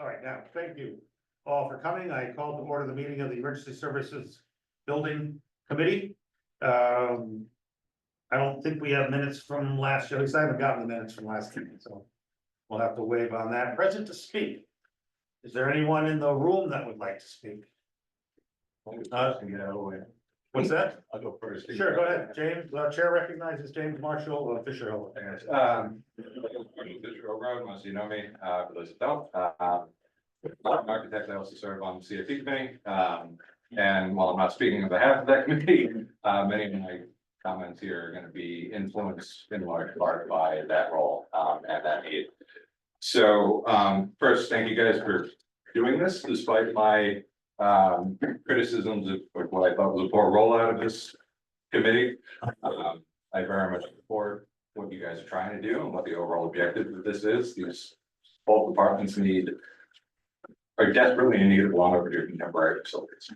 All right, now, thank you all for coming. I called to order the meeting of the Emergency Services Building Committee. I don't think we have minutes from last year, at least I haven't gotten the minutes from last meeting, so we'll have to waive on that. Present to speak. Is there anyone in the room that would like to speak? Get out of the way. What's that? I'll go first. Sure, go ahead. James, Chair recognizes James Marshall of Fisher Hill. Fisher Hill Road, most of you know me, for those that don't. I'm an architect, I also serve on the CFP committee. And while I'm not speaking on behalf of that committee, many of my comments here are gonna be influenced in large part by that role, and that need. So, first, thank you guys for doing this, despite my criticisms of what I thought was a poor rollout of this committee. I very much support what you guys are trying to do and what the overall objective of this is. These both departments are desperately in need of long overdue contemporary facilities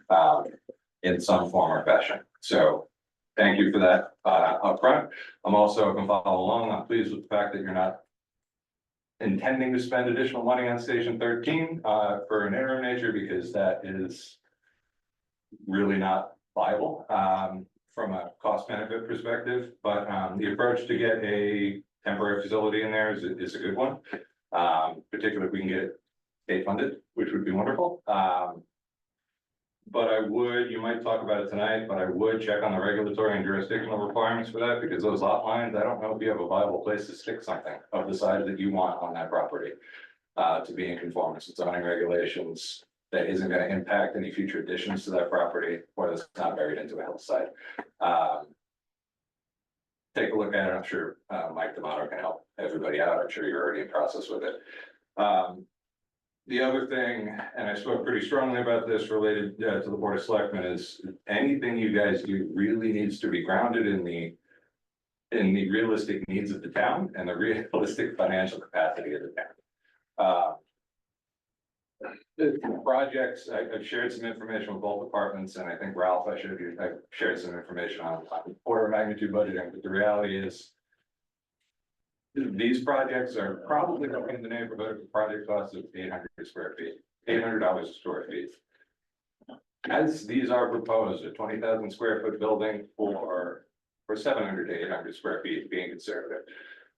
in some form or fashion. So thank you for that upfront. I'm also gonna follow along. I'm pleased with the fact that you're not intending to spend additional money on Station 13 for an interim nature, because that is really not viable from a cost benefit perspective. But the approach to get a temporary facility in there is a good one, particularly if we can get it state funded, which would be wonderful. But you might talk about it tonight, but I would check on the regulatory and jurisdictional requirements for that, because those lot lines, I don't know if you have a viable place to stick something of the size that you want on that property to be in conformance with zoning regulations that isn't gonna impact any future additions to that property, or that's not buried into a hillside. Take a look at it. I'm sure Mike D'Amato can help everybody out. I'm sure you're already in process with it. The other thing, and I spoke pretty strongly about this related to the Board of Selectmen, is anything you guys do really needs to be grounded in the realistic needs of the town and the realistic financial capacity of the town. The projects, I've shared some information with both departments, and I think Ralph, I've shared some information on order of magnitude budgeting, but the reality is these projects are probably going in the neighborhood of a project cost of 800 square feet, $800 a square feet. As these are proposed, a 20,000 square foot building for 700 to 800 square feet, being conservative.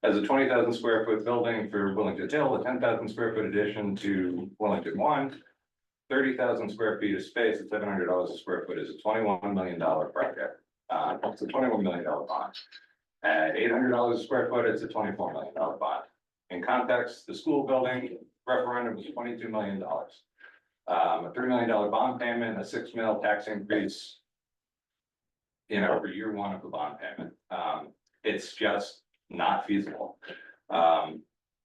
As a 20,000 square foot building for Wellington Hill, a 10,000 square foot addition to Wellington 1, 30,000 square feet of space at $700 a square foot is a $21 million project. It's a $21 million bond. At $800 a square foot, it's a $24 million bond. In context, the school building referendum was $22 million. A $3 million bond payment, a $6 million tax increase, for year one of the bond payment. It's just not feasible.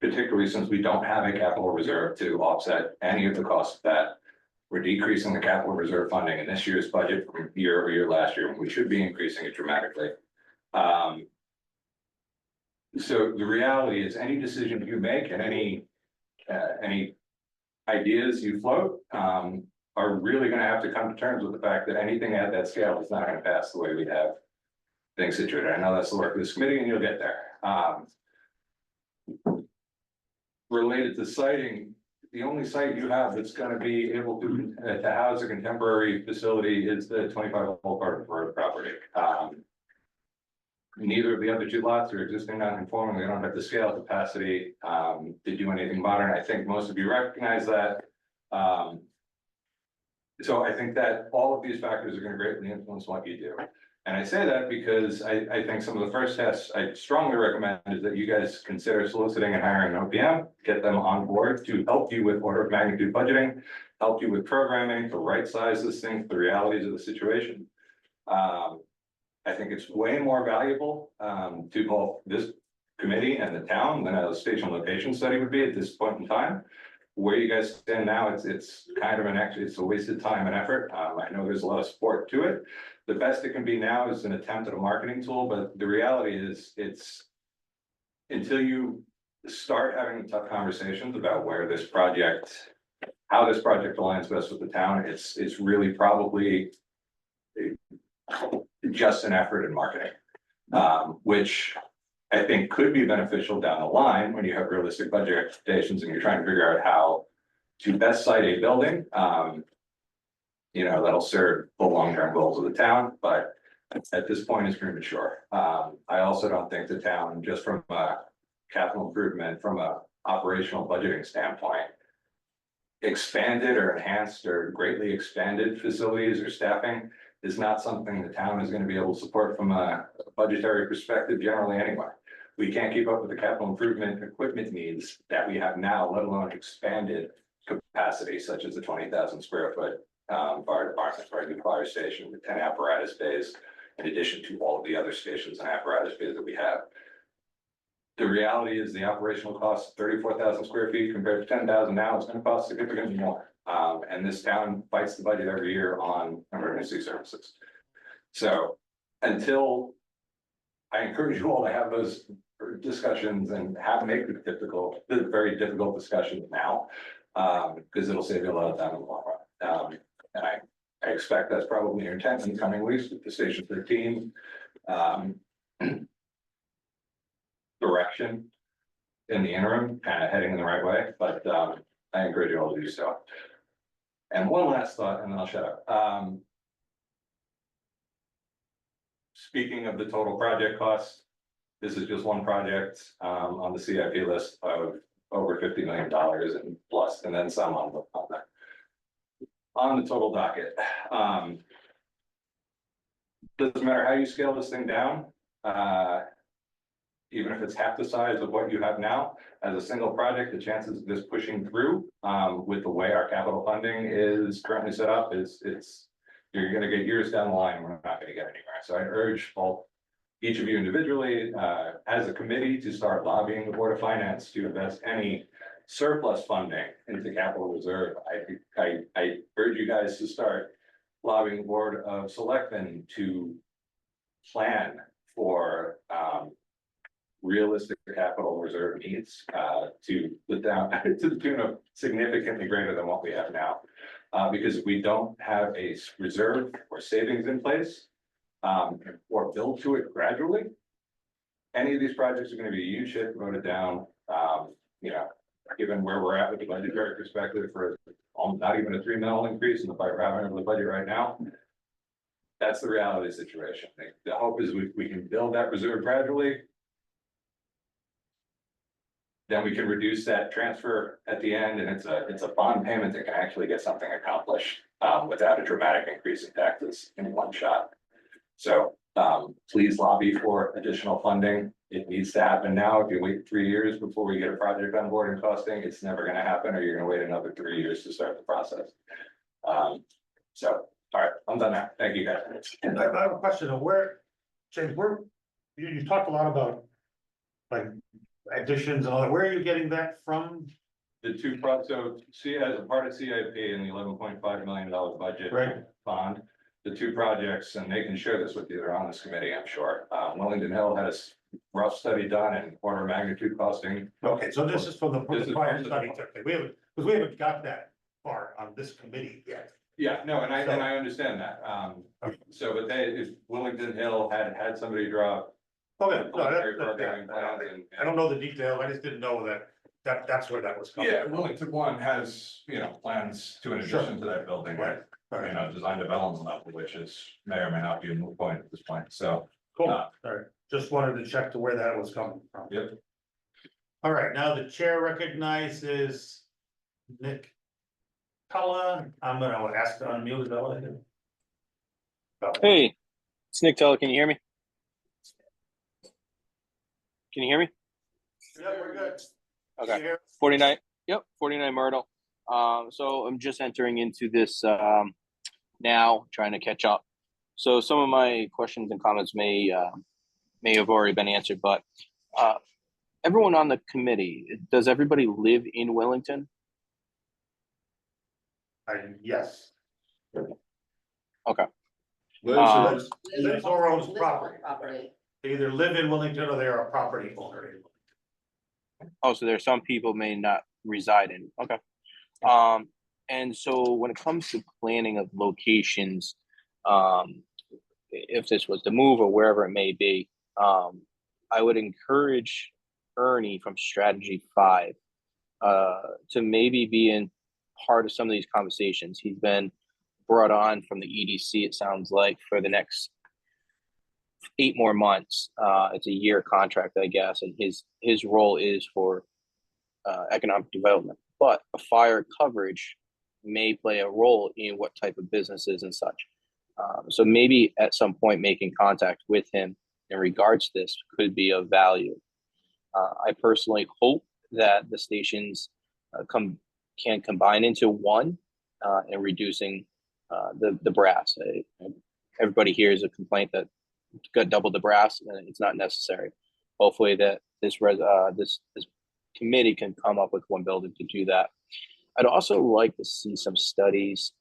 Particularly since we don't have a capital reserve to offset any of the costs of that. We're decreasing the capital reserve funding in this year's budget from year over year last year, when we should be increasing it dramatically. So the reality is, any decision you make and any ideas you float are really going to have to come to terms with the fact that anything at that scale is not going to pass the way we have things situated. I know that's the work of this committee, and you'll get there. Related to siting, the only site you have that's going to be able to house a contemporary facility is the 25 Old Garden Road property. Neither of the other two lots are existing non-conforming. They don't have the scale capacity to do anything modern. I think most of you recognize that. So I think that all of these factors are going to greatly influence what you do. And I say that because I think some of the first tests I strongly recommend is that you guys consider soliciting and hiring an OPM, get them on board to help you with order of magnitude budgeting, help you with programming to right size this thing for the realities of the situation. I think it's way more valuable to both this committee and the town than a station location study would be at this point in time. Where you guys stand now, it's kind of it's a wasted time and effort. I know there's a lot of support to it. The best it can be now is an attempt at a marketing tool, but the reality is it's until you start having tough conversations about how this project aligns best with the town, it's really probably just an effort in marketing, which I think could be beneficial down the line when you have realistic budget expectations and you're trying to figure out how to best site a building, that'll serve the long-term goals of the town, but at this point it's premature. I also don't think the town, just from a capital improvement, from a operational budgeting standpoint, expanded or enhanced or greatly expanded facilities or staffing is not something the town is gonna be able to support from a budgetary perspective generally anyway. We can't keep up with the capital improvement equipment needs that we have now, let alone expanded capacity such as the 20,000 square foot fire department, for a new fire station with 10 apparatus bays, in addition to all of the other stations and apparatus bays that we have. The reality is the operational cost, 34,000 square feet compared to 10,000 now, it's gonna cost significantly more. And this town fights the budget every year on emergency services. So until I encourage you all to have those discussions and make the very difficult discussions now, because it'll save you a lot of time in the long run. And I expect that's probably your intent in the coming weeks with the Station 13 direction in the interim, kind of heading in the right way, but I encourage you all to do so. And one last thought, and then I'll shut up. Speaking of the total project cost, this is just one project on the CIP list of over $50 million and plus, and then some on the total docket. Doesn't matter how you scale this thing down, even if it's half the size of what you have now, as a single project, the chances of this pushing through with the way our capital funding is currently set up you're gonna get years down the line, we're not gonna get anywhere. So I urge each of you individually, as a committee, to start lobbying the Board of Finance to invest any surplus funding into capital reserve. I urge you guys to start lobbying the Board of Selectmen to plan for realistic capital reserve needs to the down to the tune of significantly greater than what we have now. Because if we don't have a reserve or savings in place, or build to it gradually, any of these projects are gonna be a huge hit, voted down, given where we're at with the budgetary perspective for not even a $3 million increase in the budget right now. That's the reality of the situation. The hope is we can build that reserve gradually. Then we can reduce that transfer at the end, and it's a bond payment that can actually get something accomplished without a dramatic increase in taxes in one shot. So please lobby for additional funding. It needs to happen now. If you wait 3 years before we get a project on board and costing, it's never going to happen, or you're going to wait another 3 years to start the process. So, all right, I'm done now. Thank you, guys. And I have a question of James, you talked a lot about like additions and all that. Where are you getting that from? The two so see, as a part of CIP and the $11.5 million budget bond, the two projects, and they can share this with you, they're on this committee, I'm sure. Wellington Hill had a rough study done and order of magnitude costing. Okay, so this is from the prior study. We haven't got that far on this committee yet. Yeah, no, and I understand that. So, but if Wellington Hill had somebody draw. Okay, no, programming plans and. I don't know the details. I just didn't know that's where that was coming. Yeah, Wellington one has, plans to in addition to that building, right? Design development level, which may or may not be a moot point at this point, so. Cool, all right, just wanted to check to where that was coming from. Yep. All right, now the chair recognizes Nick Tulla. I'm gonna ask to unmute, is that what I did? Hey, it's Nick Tulla. Can you hear me? Can you hear me? Yeah, we're good. Okay. You hear? 49. Yep, 49 Myrtle. So I'm just entering into this now, trying to catch up. So some of my questions and comments may have already been answered, but everyone on the committee, does everybody live in Wellington? Yes. Okay. Lives or owns property. They either live in Wellington or they are a property owner. Oh, so there are some people may not reside in. Okay. And so when it comes to planning of locations, if this was to move or wherever it may be, I would encourage Ernie from Strategy 5 to maybe be in part of some of these conversations. He's been brought on from the EDC, it sounds like, for the next 8 more months. It's a year contract, I guess, and his role is for economic development. But a fire coverage may play a role in what type of businesses and such. So maybe at some point making contact with him in regards to this could be of value. I personally hope that the stations can combine into one and reducing the brass. Everybody hears a complaint that got double the brass, and it's not necessary. Hopefully that this committee can come up with one building to do that. I'd also like to see some studies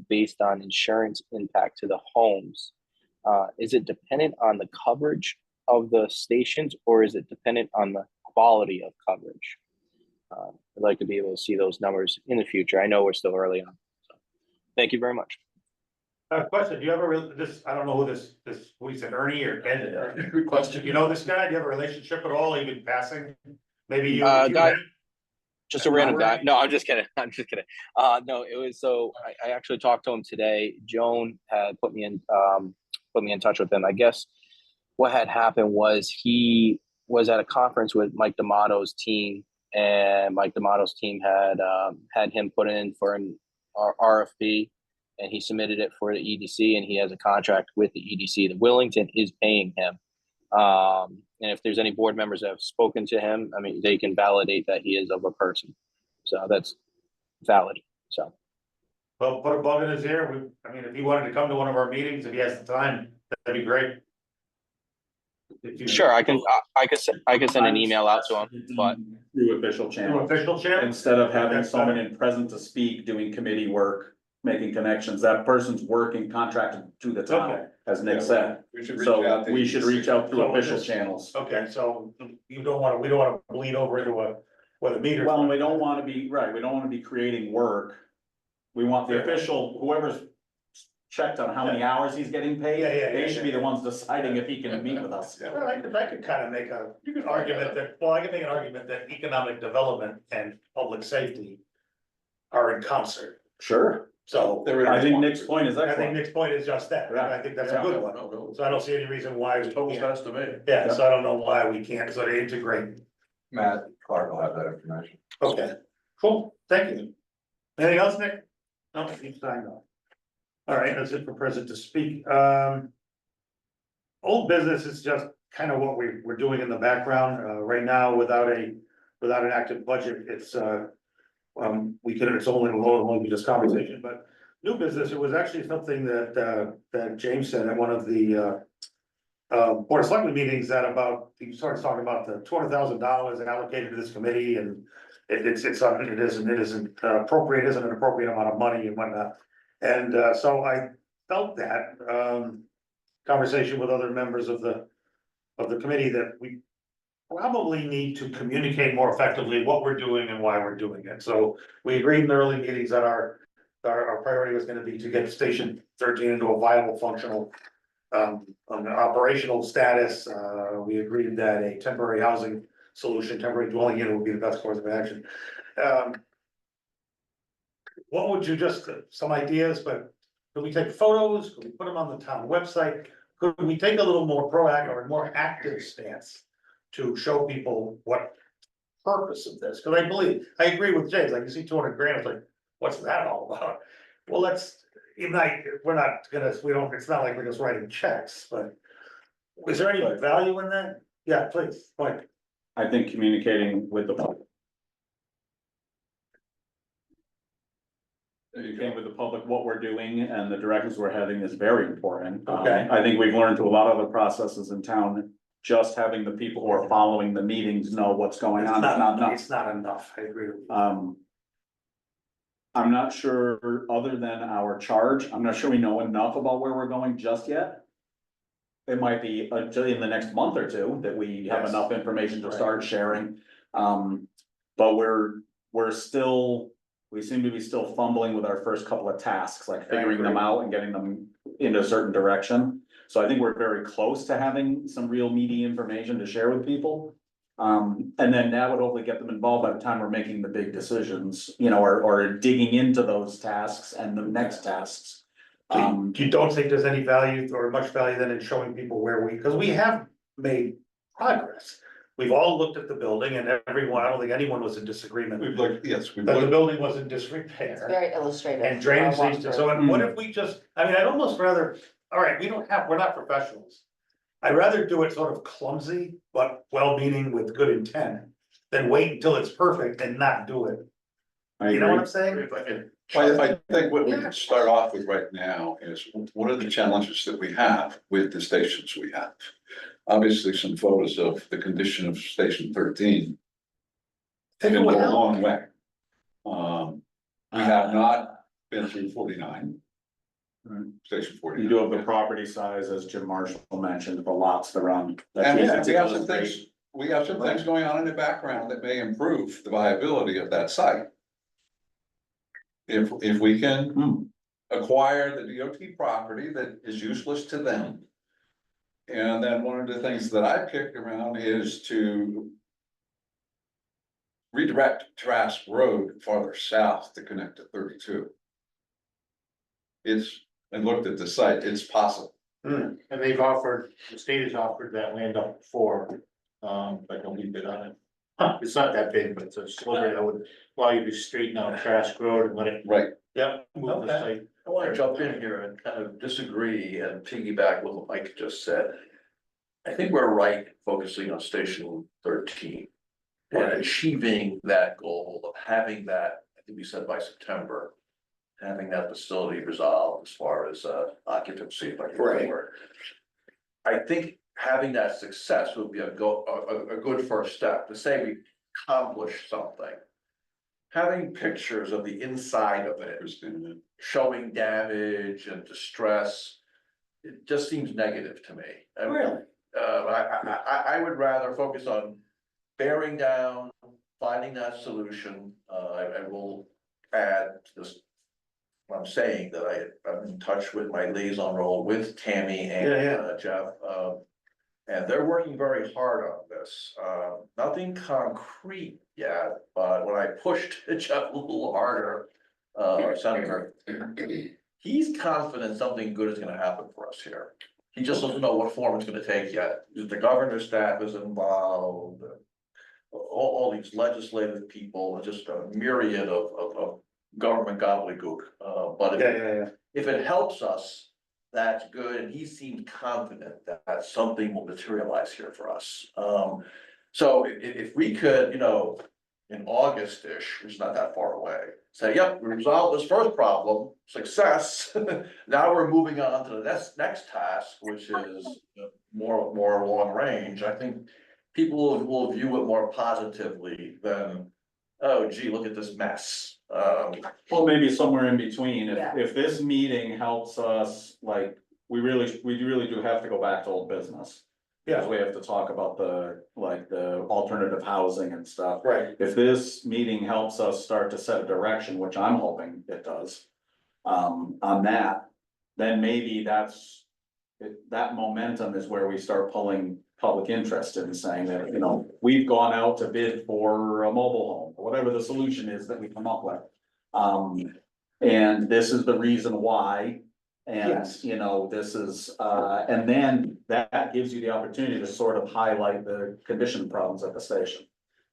based on insurance impact to the homes. Is it dependent on the coverage of the stations, or is it dependent on the quality of coverage? I'd like to be able to see those numbers in the future. I know we're still early on. So, thank you very much. Question, do you ever, I don't know who we said Ernie or Ken? Good question. You know this guy? Do you have a relationship at all, even passing? Maybe you. Guy, just a random guy. No, I'm just kidding. I'm just kidding. No, it was so I actually talked to him today. Joan had put me in touch with him. I guess what had happened was he was at a conference with Mike D'Amato's team, and Mike D'Amato's team had him put in for an RFP, and he submitted it for the EDC, and he has a contract with the EDC. The Willington is paying him. And if there's any board members that have spoken to him, I mean, they can validate that he is of a person. So that's valid. So. Well, put a bug in his ear. I mean, if he wanted to come to one of our meetings, if he has the time, that'd be great. Sure, I can send an email out to him, but through official Through channel, official channel? instead of having That's someone better. in present to speak, doing committee work, making connections, that person's working contracted to the Okay. town, as Nick said. We should reach So out. to we should EDC. reach out through So official just- channels. Okay, so we don't wanna bleed over into where the meter. Well, and we don't wanna be, right, we don't wanna be creating work. We want the Yeah. official, whoever's checked on how many hours he's getting paid, Yeah, they should be the ones deciding if he can meet with us. Well, I could kind of make an argument that economic development and public safety are in concert, Sure, so. I think Nick's point is I think excellent. Nick's point is just that, and I think that's a good one, so I don't see any reason why we can't. estimate. Yeah, so I don't know why we can't sort of integrate. Matt Clark will have that information. Okay, cool, thank you. Anything else, Nick? No, you signed off. All right, that's it for present to speak. Old business is just kind of what we're doing in the background, right now, without an active budget, it's, it's only be just conversation, but new business, it was actually something that James said at one of the, Board of Selectmen meetings he started talking about the $200,000 allocated to this committee, and it isn't appropriate, isn't an appropriate amount of money and whatnot. And so I felt that conversation with other members of the committee that we probably need to communicate more effectively what we're doing and why we're doing it. So we agreed in the early meetings that our priority was gonna be to get Station 13 into a viable, functional operational status. We agreed that a temporary housing solution, temporary dwelling unit would be the best course of action. What would you some ideas, but could we take photos? Could we put them on the town website? Could we take a little more proactive or more active stance to show people what purpose of this? Cause I agree with James, like you see 200 grand, it's like, what's that all about? Well, it's not like we're just writing checks, but is there any value in that? Yeah, please, Mike. I think communicating with the public. Communicating with the public what we're doing and the directions we're heading is very important. Okay. I think we've learned through a lot of other processes in town, just having the people who are following the meetings know what's going on, it's not enough. It's not enough, I agree with you. I'm not sure, other than our charge, I'm not sure we know enough about where we're going just yet. It might be until in the next month or two that we have Yes. enough information to Right. start sharing. But we seem to be still fumbling with our first couple of tasks, like figuring them agree. out and getting them into a certain direction. So I think we're very close to having some real meaty information to share with people. And then that would hopefully get them involved by the time we're making the big decisions, you know, or digging into those tasks and the next tasks. You don't think there's any value or much value then in showing people where because we have made progress. We've all looked at the building and everyone, I don't think anyone was in disagreement. We've looked, yes, we've That the looked, building was in It's disrepair very illustrative. and drainage I'll needs to, walk so through. what if we just, I mean, I'd almost rather, all right, we're not professionals. I'd rather do it sort of clumsy, but well-meaning with good intent, than wait until it's perfect and not do it. I You know what agree. I'm saying? if I can, I think what we can start off with right now is, what are the challenges that we have with the stations we have? Obviously, some photos of the condition of Station 13 Take can it go a without. long way. We have not been through 49. Right. Station 49. You do have the property size, as Jim Marshall mentioned, the lots around. And we have that's some great. things, we have some things going on in the background that may improve the viability of that site. If we can Hmm. acquire the DOT property that is useless to them. And then one of the things that I've kicked around is to redirect Trask Road farther south to connect to 32. I looked at the site, it's possible. And they've offered, the state has offered that land up before, but nobody bid on it. It's not that big, but it's a sliver that would allow you to straighten out Trask Road and let it Right. Yeah. move the Okay. site. I wanna jump in here and kind of disagree and piggyback with what Mike just said. I think we're right focusing on Station 13. And achieving that goal of having that, I think we said by September. Having that facility resolved as far as occupancy, if I can use the word. I think having that success would be a good first step to say we accomplished something. Having pictures of the inside of it, showing damage and distress, it just seems negative to me. Really? I would rather focus on bearing down, finding that solution. I will add to this. I'm saying that I'm in touch with my liaison role with Tammy and Yeah, Jeff. And they're working very hard on this. Nothing concrete yet, but when I pushed Jeff a little harder, our senator, he's confident something good is gonna happen for us here. He just doesn't know what form it's gonna take yet. The governor's staff is involved. All these legislative people, just a myriad of government gobbledygook. But if it helps us, that's good, and he seemed confident that something will materialize here for us. So if we could, you know, in August-ish, which is not that far away, say, yep, we resolved this first problem, success. Now we're moving on to the next task, which is more long range. I think people will view it more positively than, oh gee, look at this mess. Well, maybe somewhere in between, Yeah. if this meeting helps us, like, we really do have to go back to old business. Because we have to talk about the alternative housing and stuff. Right. If this meeting helps us start to set a direction, which I'm hoping it does. On that, then maybe that momentum is where we start pulling public interest in saying that, you know, we've gone out to bid for a mobile home, or whatever the solution is that we come up with. And this is the reason why. And, Yes. you know, this is, and then that gives you the opportunity to sort of highlight the condition problems at the station.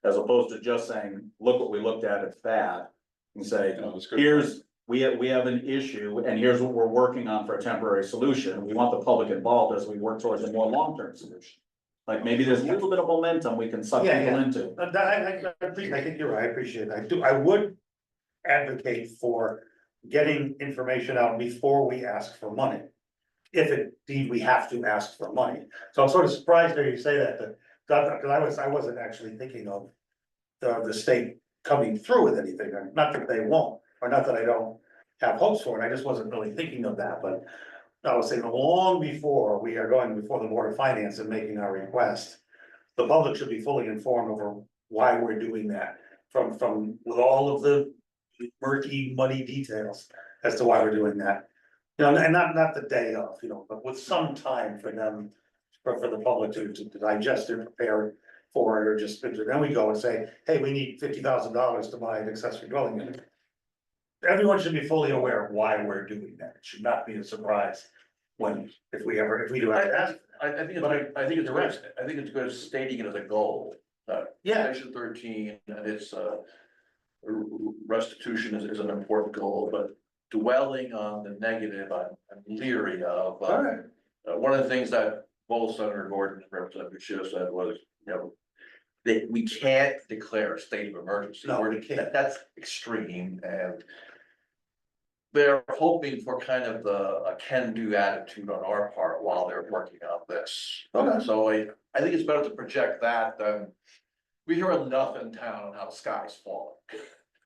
As opposed to just saying, look what we looked at, it's bad, and say, we have an issue, and here's what we're working on for a temporary solution. We want the public involved as we work towards a more long-term solution. Like, maybe there's a little bit of momentum we can suck Yeah, people yeah. into. I think you're right, I appreciate it. I would advocate for getting information out before we ask for money. If indeed we have to ask for money. So I'm sort of surprised that you say that, because I wasn't actually thinking of the state coming through with anything, not that they won't, or not that I don't have hopes for it, I just wasn't really thinking of that, but I was saying long before we are going before the Board of Finance and making our request, the public should be fully informed over why we're doing that, from with all of the murky, muddy details as to why we're doing that. You know, and not the day of, you know, but with some time for them, for the public to digest and prepare for it, or just, then we go and say, hey, we need $50,000 to buy an accessory dwelling unit. Everyone should be fully aware of why we're doing that, it should not be a surprise when, if we do have to ask. I think it's, But I think it's you're right. good, I think it's good stating it as a goal. Yeah, Section 13, and it's, restitution is an important goal, but dwelling on the negative, I'm leery of. alright, One of the things that both Senator Gordon and Representative Schiff said was, that we can't declare a state of emergency. No, we can't. That's extreme, and they're hoping for kind of a can-do attitude on our part while they're working on this. Okay. So I think it's better to project that than, we hear enough in town on how the sky's falling.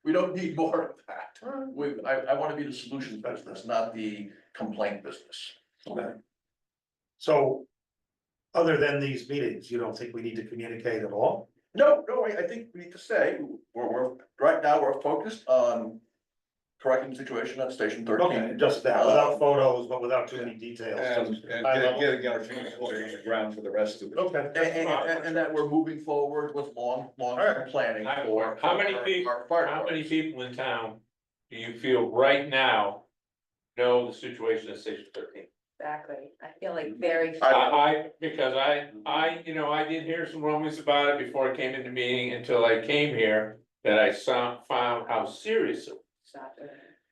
We don't need more of that. I wanna be the solution business, not the complaint business. okay. So, other than these meetings, you don't think we need to communicate at all? No, I think we need to say, we're, right now, we're focused on correcting the situation at Station Okay, 13. just that, without photos, but without too many details. And High level. getting our feet on the ground for the rest of it. Okay. And that we're moving forward with long-term planning for. How many people, our fire how many departments. people in town do you feel right now know the situation at Station 13? Exactly, I feel like very. Because I, you know, I did hear some rumblings about it before I came into meeting until I came here, that I found how serious it was.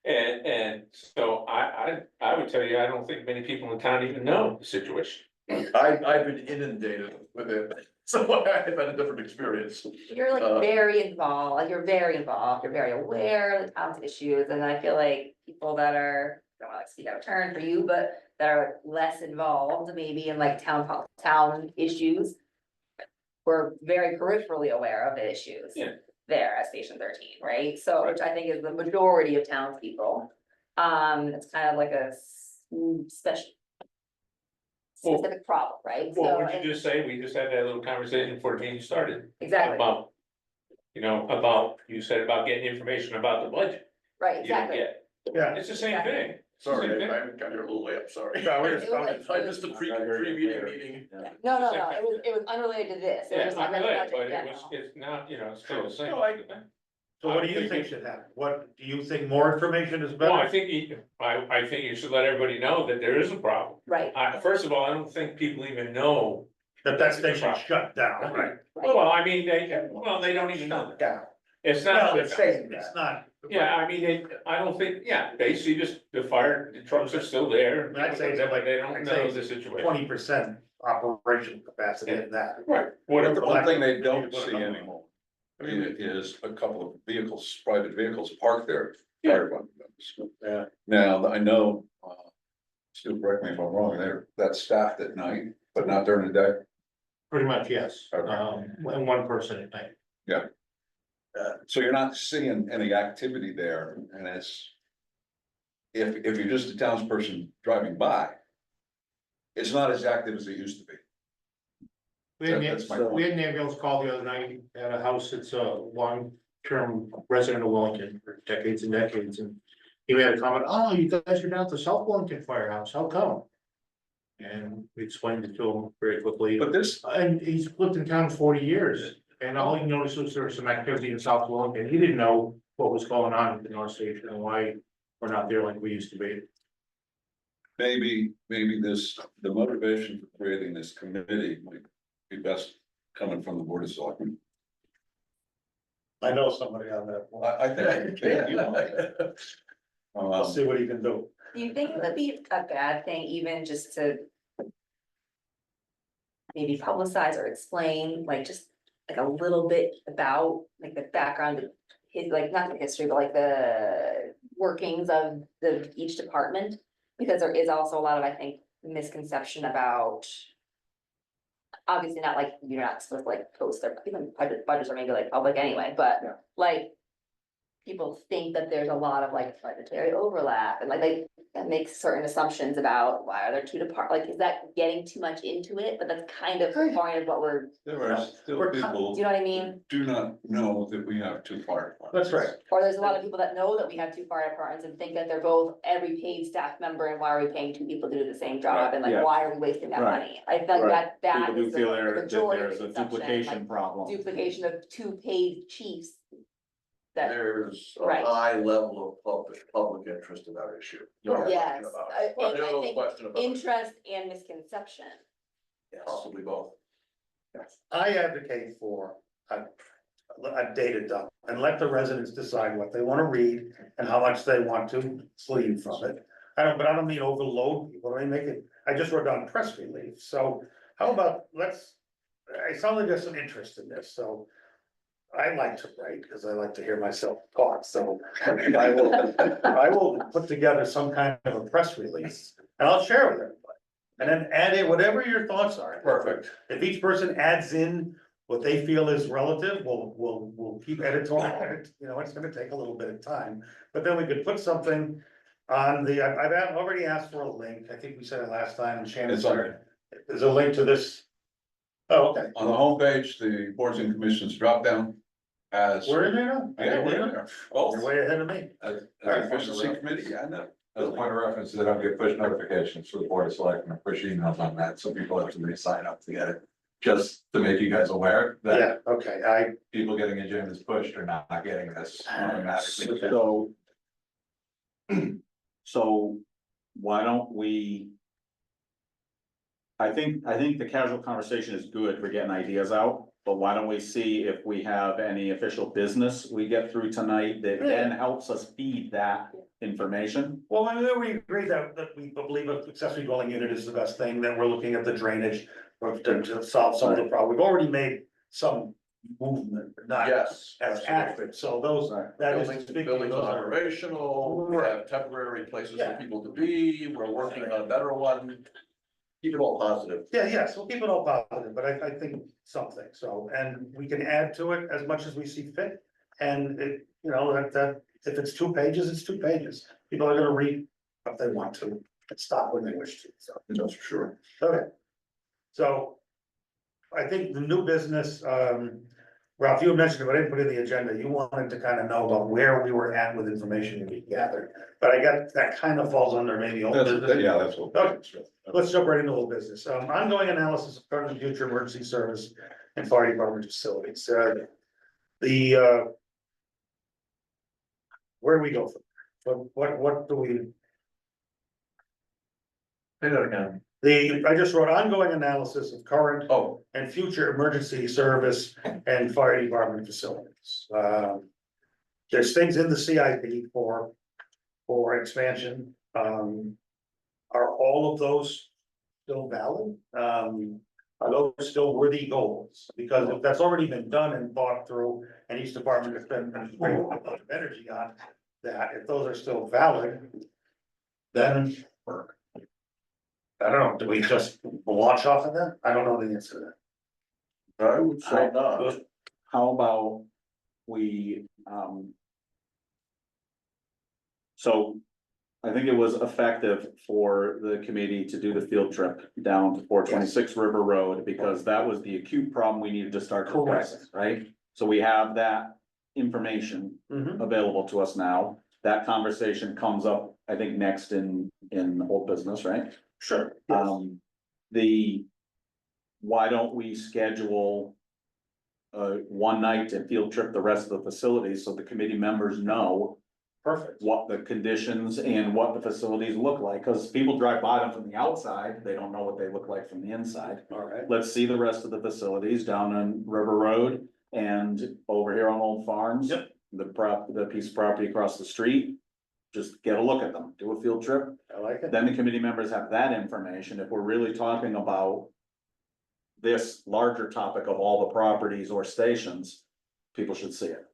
And so I would tell you, I don't think many people in town even know the situation. I've been inundated with it, so I've had a different experience. You're like very involved, like you're very involved, you're very aware of the town's issues, and I feel like people that are, I don't wanna like speak out of turn for you, but that are less involved, maybe in like town issues. We're very peripherally aware of the issues. Yeah. There at Station 13, right? So, which I think is the majority of townspeople. It's kind of like a special. Well- Specific problem, right? Well, So, what'd and- you just say? We just had that little conversation before the meeting started Exactly, about. You know, about, you said about getting information about the budget. right, You didn't exactly. get. Yeah. It's the same thing. Sorry, I got here a little late, I'm sorry. Yeah, we're just- I missed the pre-meeting meeting. No, it was unrelated to this. It Yeah, was I'm like glad, budget but in it was, general. it's not, you know, it's kind of the same. No, So what do you think should happen? What, do you think more information is Well, I better? think, I think you should let everybody know that there is a problem. Right, First of all, I don't think people even know. That station shut down, right? right. Well, I mean, they don't even know. that. Down. It's not. It's not. Yeah, I mean, I don't think, they see just the fire, the trucks are still there. I'd say it's like- They don't I'd say know it's the situation. 20% operational capacity in that. Right, But whatever. the one thing they don't What see about- anymore is a couple of vehicles, private vehicles parked there. Yeah. fire department members. Yeah. Now, I know, Stu, correct me if I'm wrong, that's staffed at night, but not during the day. Pretty much, yes, Okay. and one person at night. So you're not seeing any activity there, and if you're just a townsperson driving by, it's not as active as it used to be. We had, That's my we had an ambulance call the other night at a house that's a long-term resident of Wellington for decades and decades, and he made a comment, oh, you guys are down at the South Wellington Firehouse, how come? And we explained it to him very quickly, But this, and he's lived in town 40 years, and all he noticed was there was some activity in South Wellington, he didn't know what was going on at the North Station and why we're not there like we used to be. maybe the motivation for creating this committee might be best coming from the Board of Selectmen. I know somebody on that. I think you might. Let's see what he can do. Do you think it would be a bad thing even just to maybe publicize or explain, like just like a little bit about like the background of his, like not the history, but like the workings of each department? Because there is also a lot of, I think, misconception about. Obviously not like, you're not supposed to like post their, even budgets are maybe like public anyway, but Yeah. like. people think that there's a lot of like budgetary overlap and like that makes certain assumptions about why are there two like, is that getting too much into it? But that's kind of part of what we're, There are still We're- do people you know what I mean? do not know that we have two fire departments. That's right. Or there's a lot of people that know that we have two fire departments and think that they're both every paid staff member and why are we paying two people to do the same job? And like, yeah. why are we wasting that Right. money? I feel like Right. that People do is the feel there, that majority of there's the a consumption, duplication like problem. duplication of two paid chiefs. That, There's a Right. high level of public interest in that issue. No question yes, about I, it. and I No think question about it. interest and misconception. Possibly both. I advocate for a data dump and let the residents decide what they wanna read and how much they want to glean from it. But I don't mean overload people, I mean, make it, I just wrote down press release, so how about, I sound like there's some interest in this, so. I like to write, cause I like to hear myself talk, so I will put together some kind of a press release and I'll share with everybody. And then add in whatever your thoughts are. Perfect. If each person adds in what they feel is relative, we'll keep editorial, you know, it's gonna take a little bit of time. But then we could put something on I've already asked for a link, I think we said it last time, and Shannon It's on said, there's a link to this. Oh, okay. On the homepage, the boards and commissions drop down as. We're in there now? Yeah, we're in there. Both. You're way ahead of me. As Our efficiency committee, I know. a point of reference, they don't get push notifications for the board of selectmen, push emails on that, so people have to re-sign up to get it. Just to make you guys aware that Yeah, okay, people getting agendas pushed are not getting this automatically. So. So why don't we? I think the casual conversation is good for getting ideas out, but why don't we see if we have any official business we get through tonight that then helps us feed that information? well, I mean, we agree that we believe a accessory dwelling unit is the best thing, then we're looking at the drainage. To solve some of the problem, we've already made some movement, but not Yes. as active, so those, Right. that is. Buildings those are- operational, we have temporary places for people to be, we're working on a better one. Keep it all positive. Yes, we'll keep it all positive, but I think something, so, and we can add to it as much as we see fit. And it, you know, that, if it's 2 pages, it's 2 pages, people are gonna read what they want to, and stop when they wish to, so. That's for sure. Okay. So, I think the new business, Ralph, you had mentioned it, but I didn't put it in the agenda, you wanted to kind of know about where we were at with information we gathered. But I got, that kind of falls under maybe old business. Yeah, that's what. Okay. Let's jump right into old business. Ongoing analysis of current and future emergency service and fire department facilities. Where do we go from? What do we? Say that again. I just wrote ongoing analysis of current Oh, and future emergency service and fire department facilities. There's things in the CIP for expansion. Are all of those still valid? Are those still worthy goals? Because if that's already been done and thought through, and each department has spent a great amount of energy on that, if those are still valid, then I don't know, do we just launch off of that? I don't know the answer to that. I would say not. How about we, so I think it was effective for the committee to do the field trip down to 426 River Road, because that was the acute problem we needed to start addressing, right? So we have that information available to us now. That conversation comes up, I think, next in old business, right? Sure. Why don't we schedule one night to field trip the rest of the facilities so the committee members know Perfect. what the conditions and what the facilities look like, because people drive by them from the outside, they don't know what they look like from the inside. All right. Let's see the rest of the facilities down on River Road and over here on Old Farms. Yep. The piece of property across the street, just get a look at them, do a field trip. I like it. Then the committee members have that information. If we're really talking about this larger topic of all the properties or stations, people should see it.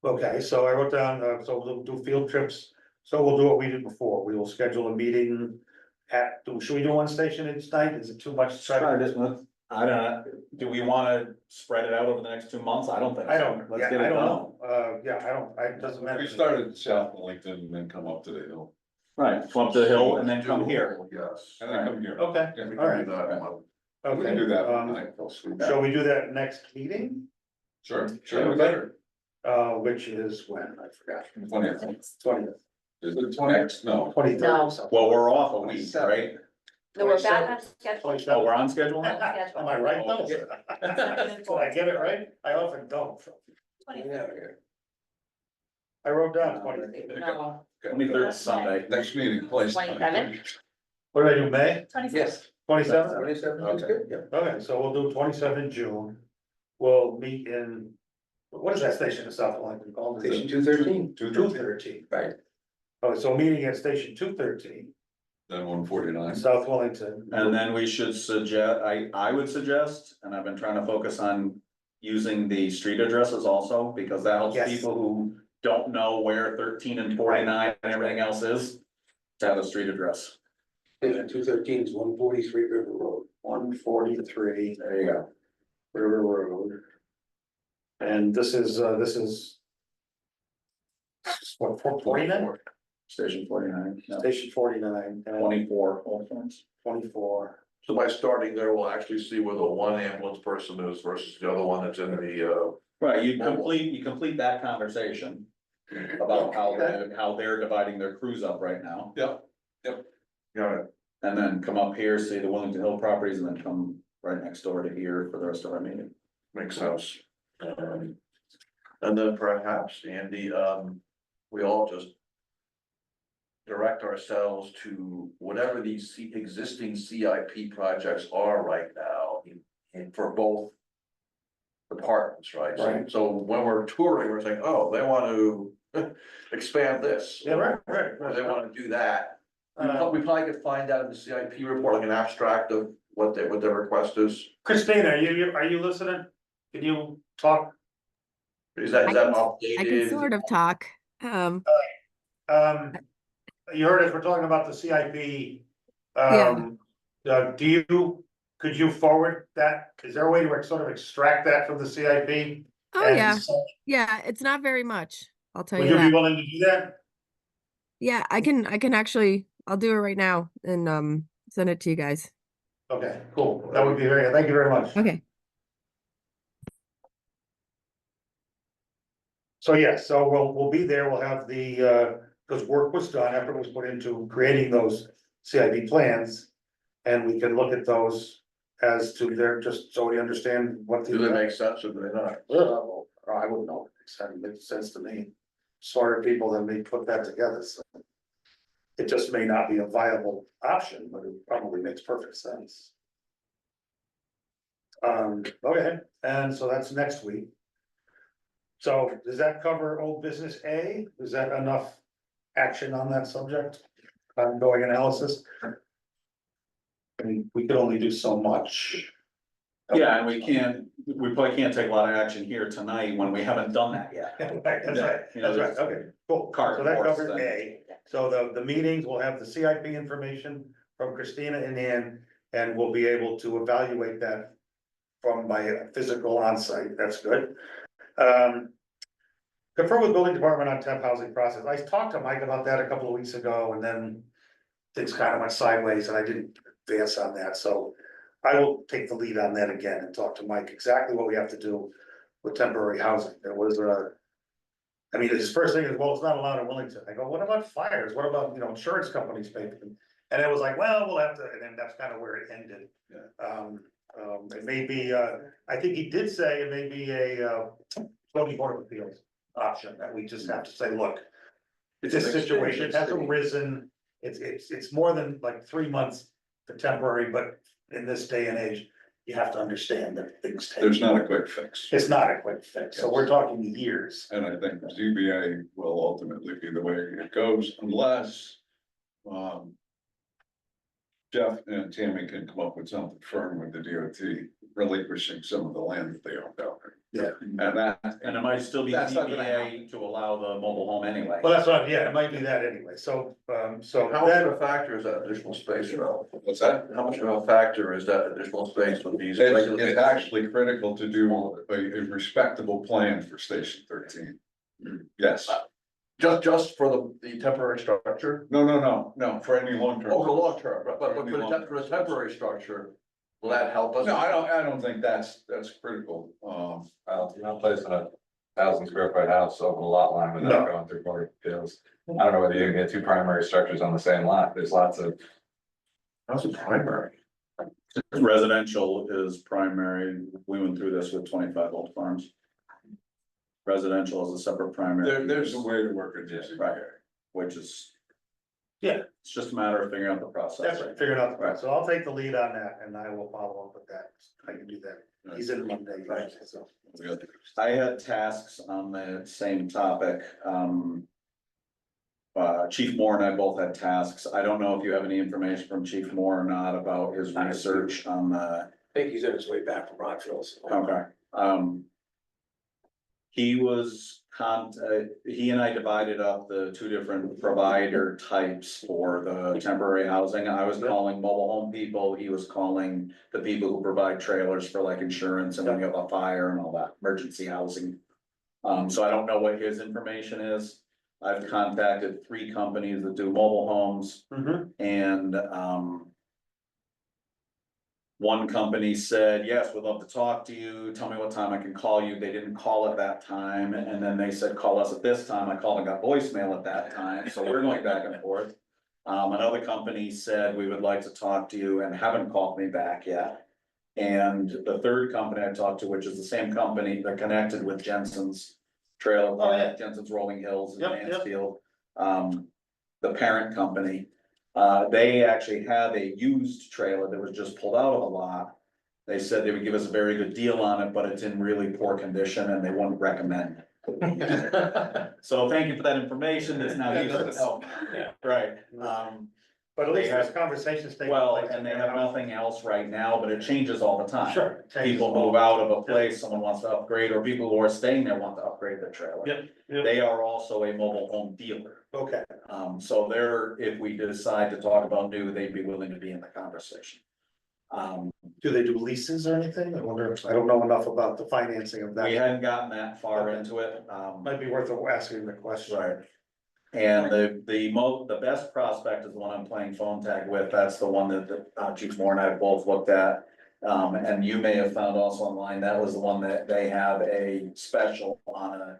Okay, so I wrote down, so we'll do field trips, so we'll do what we did before, we will schedule a meeting should we do one station each night, is it too much? to try to- Try this, I don't, do we wanna spread it out over the next 2 months? I don't think so. I don't, Let's yeah, get I it don't done. know, it doesn't matter. We started in South Wellington and then come up to the hill, Right, come up the hill and then come here. Yes. and then come here. Okay, Yeah, We all can right, do that one. We can okay. do that one um, night, also. Shall we do that next meeting, Sure, Okay. sure, better. which is when, I forgot, 20th. 20th, Is it 20th? No. 23rd No. or something. Well, we're off a week, right? No, we're back on schedule. Oh, we're on schedule now? Am I right though? Did I get it right? I often don't. I wrote down 20. No. 23rd is Sunday. Next meeting, place. 27? What did I do, May? Yes. 27? 27, Okay. good, yeah. Okay, so we'll do 27 June. We'll meet in, what is that station in South Wellington called? Station 213. 213. Right. Oh, so meeting at station 213 Then in 149. South Wellington. And then we should suggest, I would suggest, and I've been trying to focus on using the street addresses also, because that helps Yes. people who don't know where 13 and 49 and everything else is, to have a street address. Station 213 is 143 River Road. 143 There you go. River Road. And this is what, 49? Station 49, no, Station 49 and 24, Old Farms. 24. So by starting there, we'll actually see where the one ambulance person is versus the other one that's in the, Right, you complete that conversation about how they're dividing their crews up right now. Yep, yeah, And then come up here, see the Wilmington Hill properties, and then come right next door to here for the rest of our meeting. makes sense. And then perhaps, Andy, we all just direct ourselves to whatever these existing CIP projects are right now for both departments, right? Right. So when we're touring, we're saying, oh, they want to expand this. Yeah, right. Or they want to do that. We Uh, we probably could find out in the CIP report, like an abstract of what their request is. Christina, are you listening? Can you talk? Is that I can updated? sort of talk. You heard us, we're talking about the CIP. Yeah. Could you forward that? Is there a way to sort of extract that from the CIP? Oh, And yeah. so- Yeah, it's not very much. I'll tell Would you you be that. willing to do that? Yeah, I can actually, I'll do it right now and send it to you guys. Okay, cool. That would be thank you very much. Okay. So yes, so we'll be there. We'll have because work was done, effort was put into creating those CIP plans. And we can look at those as to just so we understand what. Do they make sense or do they not? Well, I wouldn't know. It makes sense to me. Smarter people than me put that together, so. It just may not be a viable option, but it probably makes perfect sense. Okay, and so that's next week. So does that cover old business A? Is that enough action on that subject? Ongoing analysis? I mean, we could only do so much. Yeah, and we probably can't take a lot of action here tonight when we haven't done that yet. That's right, You know, that's right, okay, cool. Cart So that horse covers thing. A. So the meetings will have the CIP information from Christina and Ann, and we'll be able to evaluate that from my physical onsite, that's good. Confer with building department on temp housing process. I talked to Mike about that a couple of weeks ago, and then things kind of went sideways and I didn't advance on that, so I will take the lead on that again and talk to Mike exactly what we have to do with temporary housing. There was I mean, his first thing is, well, it's not allowed in Wellington. I go, what about fires? What about, insurance companies paying? And it was like, well, we'll have to, and then that's kind of where it ended. It may be, I think he did say it may be a zoning board of appeals option that we just have to say, look. This situation has arisen, it's more than like 3 months for temporary, but in this day and age, you have to understand that things take. there's not a quick fix. It's not a quick fix, so we're talking years. And I think ZBA will ultimately be the way it goes unless, Jeff and Tammy can come up with something firm with the DOT, relinquishing some of the land that they own down there. Yeah. And that, And it might still be That's not gonna ZBA to allow the mobile home anyway. Well, that's what, yeah, it might be that anyway, so, so How much of then, a factor is that additional space, though? what's that? How much of a factor is that additional space with these? It's actually critical to do a respectable plan for Station 13. Yes, Just for the temporary structure? no, for any long term. Oh, for the long term, but for the temporary structure, will that help us? No, I don't think that's critical. You're not placing a 1,000 square foot house over the lot line without No. going through board appeals. I don't know whether you can get two primary structures on the same lot. There's lots of, How's it primary? Residential is primary, we went through this with 25 Old Farms. Residential is a separate primary. There's a way to work it, Jesse. Right, which is. Yeah. It's just a matter of figuring out the process. that's right, figured out the price, so I'll take the lead on that, and I will follow up with that, I can do that, he's in Monday, right, so. I had tasks on the same topic, Chief Moore and I both had tasks, I don't know if you have any information from Chief Moore or not about his research on the. I think he's on his way back from Rockville. Okay, he was he and I divided up the two different provider types for the temporary housing. I was calling mobile home people, he was calling the people who provide trailers for like insurance and when you have a fire and all that, emergency housing. So I don't know what his information is. I've contacted 3 companies that do mobile homes and, one company said, yes, we'd love to talk to you, tell me what time I can call you, they didn't call at that time, and then they said, call us at this time, I called and got voicemail at that time, so we're going back and forth. Another company said, we would like to talk to you and haven't called me back yet. And the third company I talked to, which is the same company, they're connected with Jensen's Trail, Oh, yeah. Jensen's Rolling Hills in Yep, yep. Mansfield. The parent company. They actually have a used trailer that was just pulled out of a lot. They said they would give us a very good deal on it, but it's in really poor condition and they wouldn't recommend. So thank you for that information, it's now useless. Right, But at least They there's have- conversations taking well, place. and they have nothing else right now, but it changes all the time. Sure. People move out of a place, someone wants to upgrade, or people who are staying there want to upgrade their trailer. Yep, yep. They are also a mobile home dealer. Okay, So they're, if we decide to talk about new, they'd be willing to be in the conversation. do they do leases or anything? I wonder, I don't know enough about the financing of We that, hadn't gotten that far into it, might be worth asking the question. right. And the best prospect is the one I'm playing phone tag with, that's the one that Chief Moore and I both looked at. And you may have found also online, that was the one that they have a special on a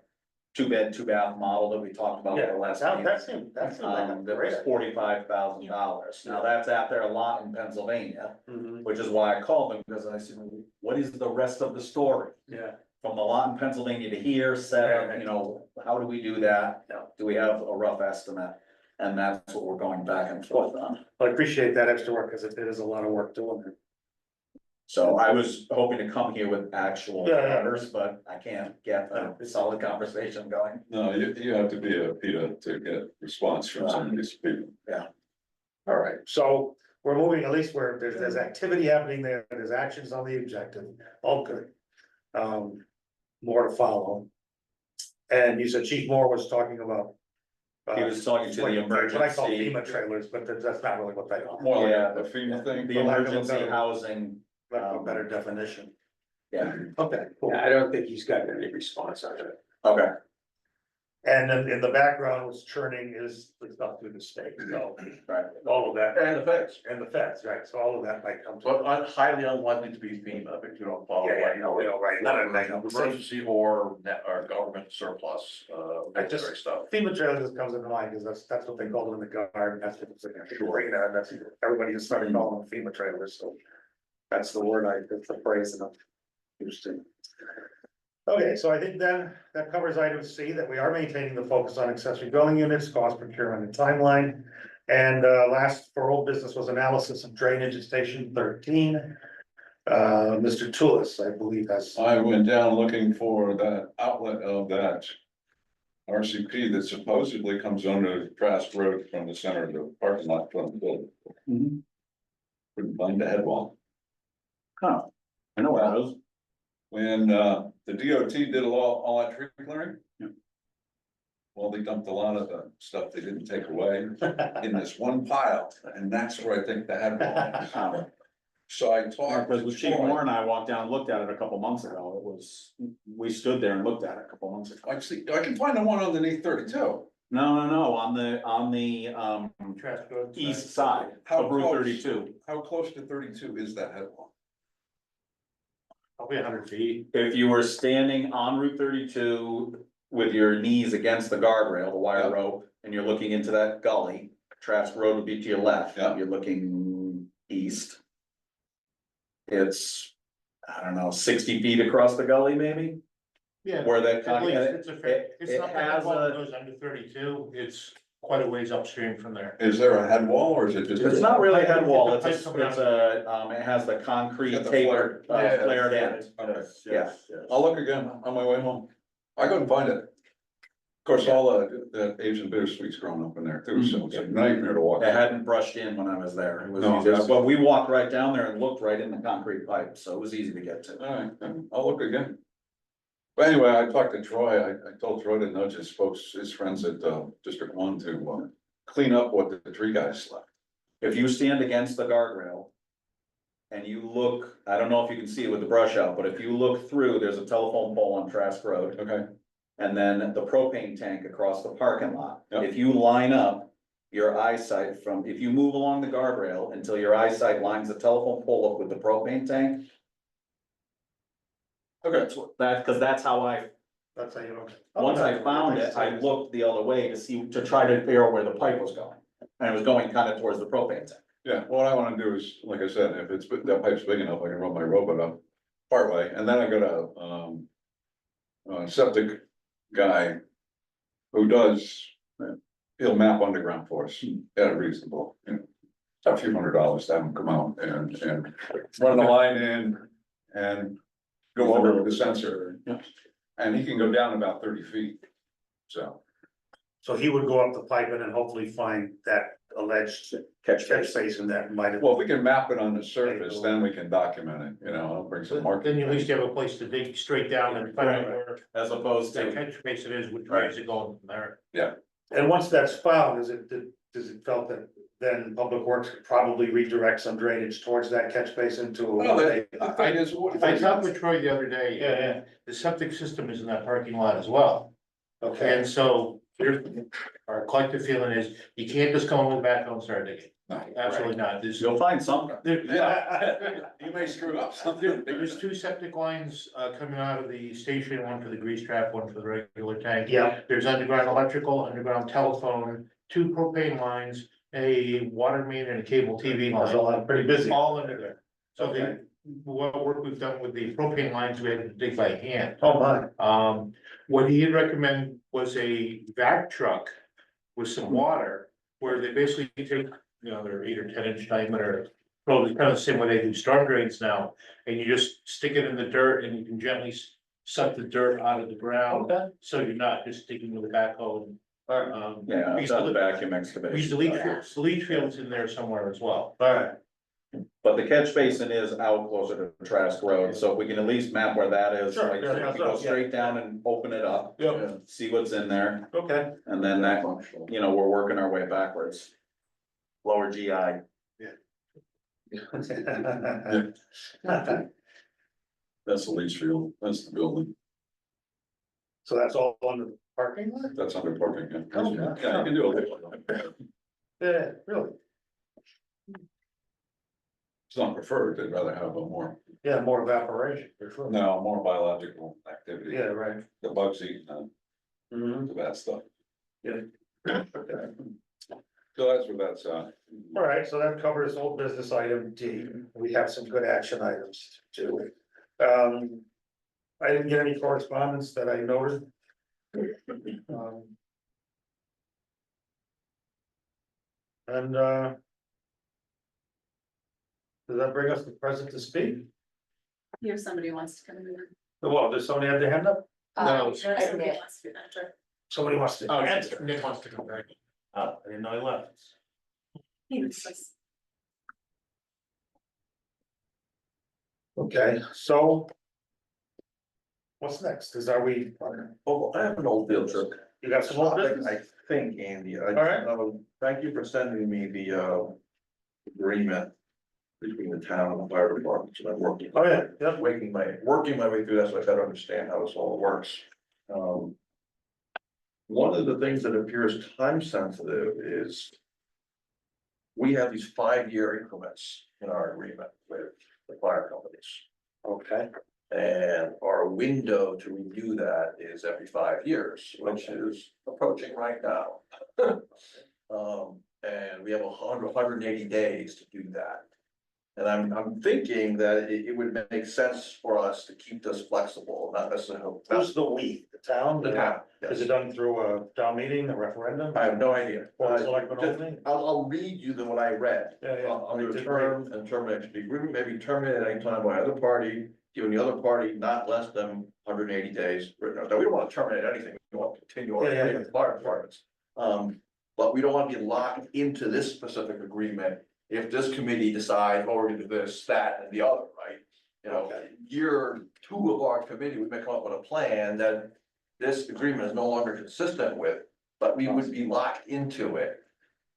2-bed, 2-bath model that we talked about Yeah, the last that, meeting. that seemed like a That great was idea. $45,000. Now, that's at their lot in Pennsylvania, Mhm. which is why I called them, because I said, what is the rest of the story? Yeah, From the lot in Pennsylvania to here, set up, Right. you know, how do we do that? Yeah. Do we have a rough estimate? And that's what we're going back and forth on. I appreciate that extra work, cause it is a lot of work doing it. So I was hoping to come here with actual Yeah, yeah. numbers, but I can't get a solid conversation going. No, you have to be a PETA to get response from some of these people. All right, so we're moving, at least where there's activity happening there, there's actions on the objective, all good. More to follow. And you said Chief Moore was talking about. He was talking to the What I call emergency. FEMA trailers, but that's not really what they are. More like Yeah. a FEMA thing. The emergency housing, A better definition. yeah, Okay, cool. I don't think he's gotten any response on it. okay, And then in the background was churning is the stuff through the state, so right. all of that, And the feds, and the feds, right, so all of that might come to. but highly unlikely to be FEMA if you don't follow. Yeah, yeah, no, right, not a negative. Emergency or or government surplus, military stuff. FEMA trailer just comes into mind, because that's what they call them in the garden, that's what it's in there, arena, and that's, everybody just started calling them FEMA trailers, so. That's the word that's the phrase that I'm used to. Okay, so I think then that covers item C, that we are maintaining the focus on accessory dwelling units, cost procurement and timeline. And last for old business was analysis of drainage at station 13. Mr. Toulis, I believe has. I went down looking for that outlet of that RCP that supposedly comes under Trask Road from the center of the parking lot from the building. Couldn't find the head wall. Huh, I know where it is. when, the DOT did all that tree clearing. Well, they dumped a lot of the stuff they didn't take away in this one pile, and that's where I think the head wall is. So I talked Because to with Chief Troy. Moore and I walked down and looked at it a couple months ago, we stood there and looked at it a couple months ago. I can find the one underneath 32. No, on the, Trash road. east side How of Route close? 32. How close to 32 is that head wall? Probably 100 feet. If you were standing on Route 32 with your knees against the guardrail, the wire Yeah. rope, and you're looking into that gully, Trask Road would be to your left, Yeah. you're looking east. It's, I don't know, 60 feet across the gully, maybe, Yeah. where that. At least it's a fair, it's it not that has one a- goes under 32, it's quite a ways upstream from there. Is there a head wall or is it just? It's not really a head wall, it's It's a a, pipe it has the concrete Got the tapered, flare. flared end. Okay. Yeah. I'll look again on my way home. I couldn't find it. Of course, all the Asian bittersweet's growing up in there too, so it's a nightmare to walk. It hadn't brushed in when I was there, it was No, easy, that's- but we walked right down there and looked right in the concrete pipe, so it was easy to get to. All right, then I'll look again. But anyway, I talked to Troy, I told Troy to nudge his folks, his friends at District 1 to clean up what the tree guys left. If you stand against the guardrail. And you look, I don't know if you can see it with the brush out, but if you look through, there's a telephone pole on Trask Road. Okay, And then the propane tank across the parking lot. Yep. If you line up your eyesight from, if you move along the guardrail until your eyesight lines the telephone pole up with the propane tank. okay, Cause that's how That's how you know. once I found it, I looked the other way to see, to try to figure out where the pipe was going. And it was going kind of towards the propane tank. yeah, what I wanna do is, like I said, if it's, that pipe's big enough, I can run my robot up partway, and then I got a septic guy who does, he'll map underground for us at a reasonable, a few $100s to have him come out and run the line in and go over with the sensor. Yeah. And he can go down about 30 feet, so. So he would go up the pipe and then hopefully find that alleged Catch catch basin. basin that might have. Well, if we can map it on the surface, then we can document it, I'll bring some mark. Then you at least have a place to dig straight down and find out where As opposed that to, catch basin is, which way is it going from there? And once that's found, does it felt that then Public Works could probably redirect some drainage towards that catch basin to? Well, the thing is, what- I talked with Troy the other day. Yeah. The septic system is in that parking lot as well. Okay, And so here's, our collective feeling is, you can't just come in with the backhoe and start digging. No, Absolutely not. There's, you'll find something. You may screw up something. there's two septic lines, coming out of the station, one for the grease trap, one for the regular tank. yeah, There's underground electrical, underground telephone, two propane lines, a water main and a cable TV that's line, all, pretty busy. all under there. So Okay. the, what work we've done with the propane lines, we had to dig by hand. Oh, my, What he had recommended was a vac truck with some water, where they basically take, they're 8 or 10 inch diameter. Probably kind of the same way they do storm drains now, and you just stick it in the dirt and you can gently suck the dirt out of the ground. okay, So you're not just digging with a backhoe and, Yeah, we it's used to not li- vacuum we used excavation. to the leach field's in there somewhere as well. all right, But the catch basin is out closer to Trask Road, so if we can at least map where that is, Sure, like, yeah, so we yeah, can go yeah. straight down and open it up. Yep. See what's in there, okay. and then that, we're working our way backwards. Lower GI. That's the leach field, that's the building, So that's all on the parking lot? that's under parking. Yeah, Oh, yeah, you can do it. Yeah, really, It's not preferred, they'd rather have a more, yeah, more evaporation, for sure. no, more biological activity. Yeah, right. The bugs eat, Mhm. the bad stuff. Yeah. Okay. So that's what that's, All right, so that covers old business item D. We have some good action items too. I didn't get any correspondence that I noted. And does that bring us to present to speak? Here, somebody wants to come in. Well, does somebody have their hand up? No, Somebody wants to enter. Somebody wants to. Oh, Nick wants to come back. Oh, I didn't know he left. He was just- Okay, so What's next? Are we, Oh, I have an old field trip. you got some old topic, business? I think, Andy, All right. thank you for sending me the, agreement between the town and the fire department, so I'm working. Oh, yeah, yeah. Working my way through that, so I better understand how this all works. One of the things that appears time sensitive is we have these 5-year increments in our agreement with the fire companies. Okay. And our window to review that is every 5 years, which is approaching right now. And we have 180 days to do that. And I'm thinking that it would make sense for us to keep this flexible, not necessarily. Who's the we, the town? The town, Is yes. it done through a town meeting, a referendum? I have no idea. Or selectmen Just- only? I'll read you what I read. Yeah, yeah. Under the term and termination, the agreement may be terminated at any time by either party, giving the other party not less than 180 days. Now, we don't want to terminate anything, we want to continue our Yeah, yeah, agreement with fire departments. But we don't want to be locked into this specific agreement if this committee decides, oh, we're gonna do this, that, and the other, right? You know, Okay. year 2 of our committee, we may come up with a plan that this agreement is no longer consistent with, but we would be locked into it.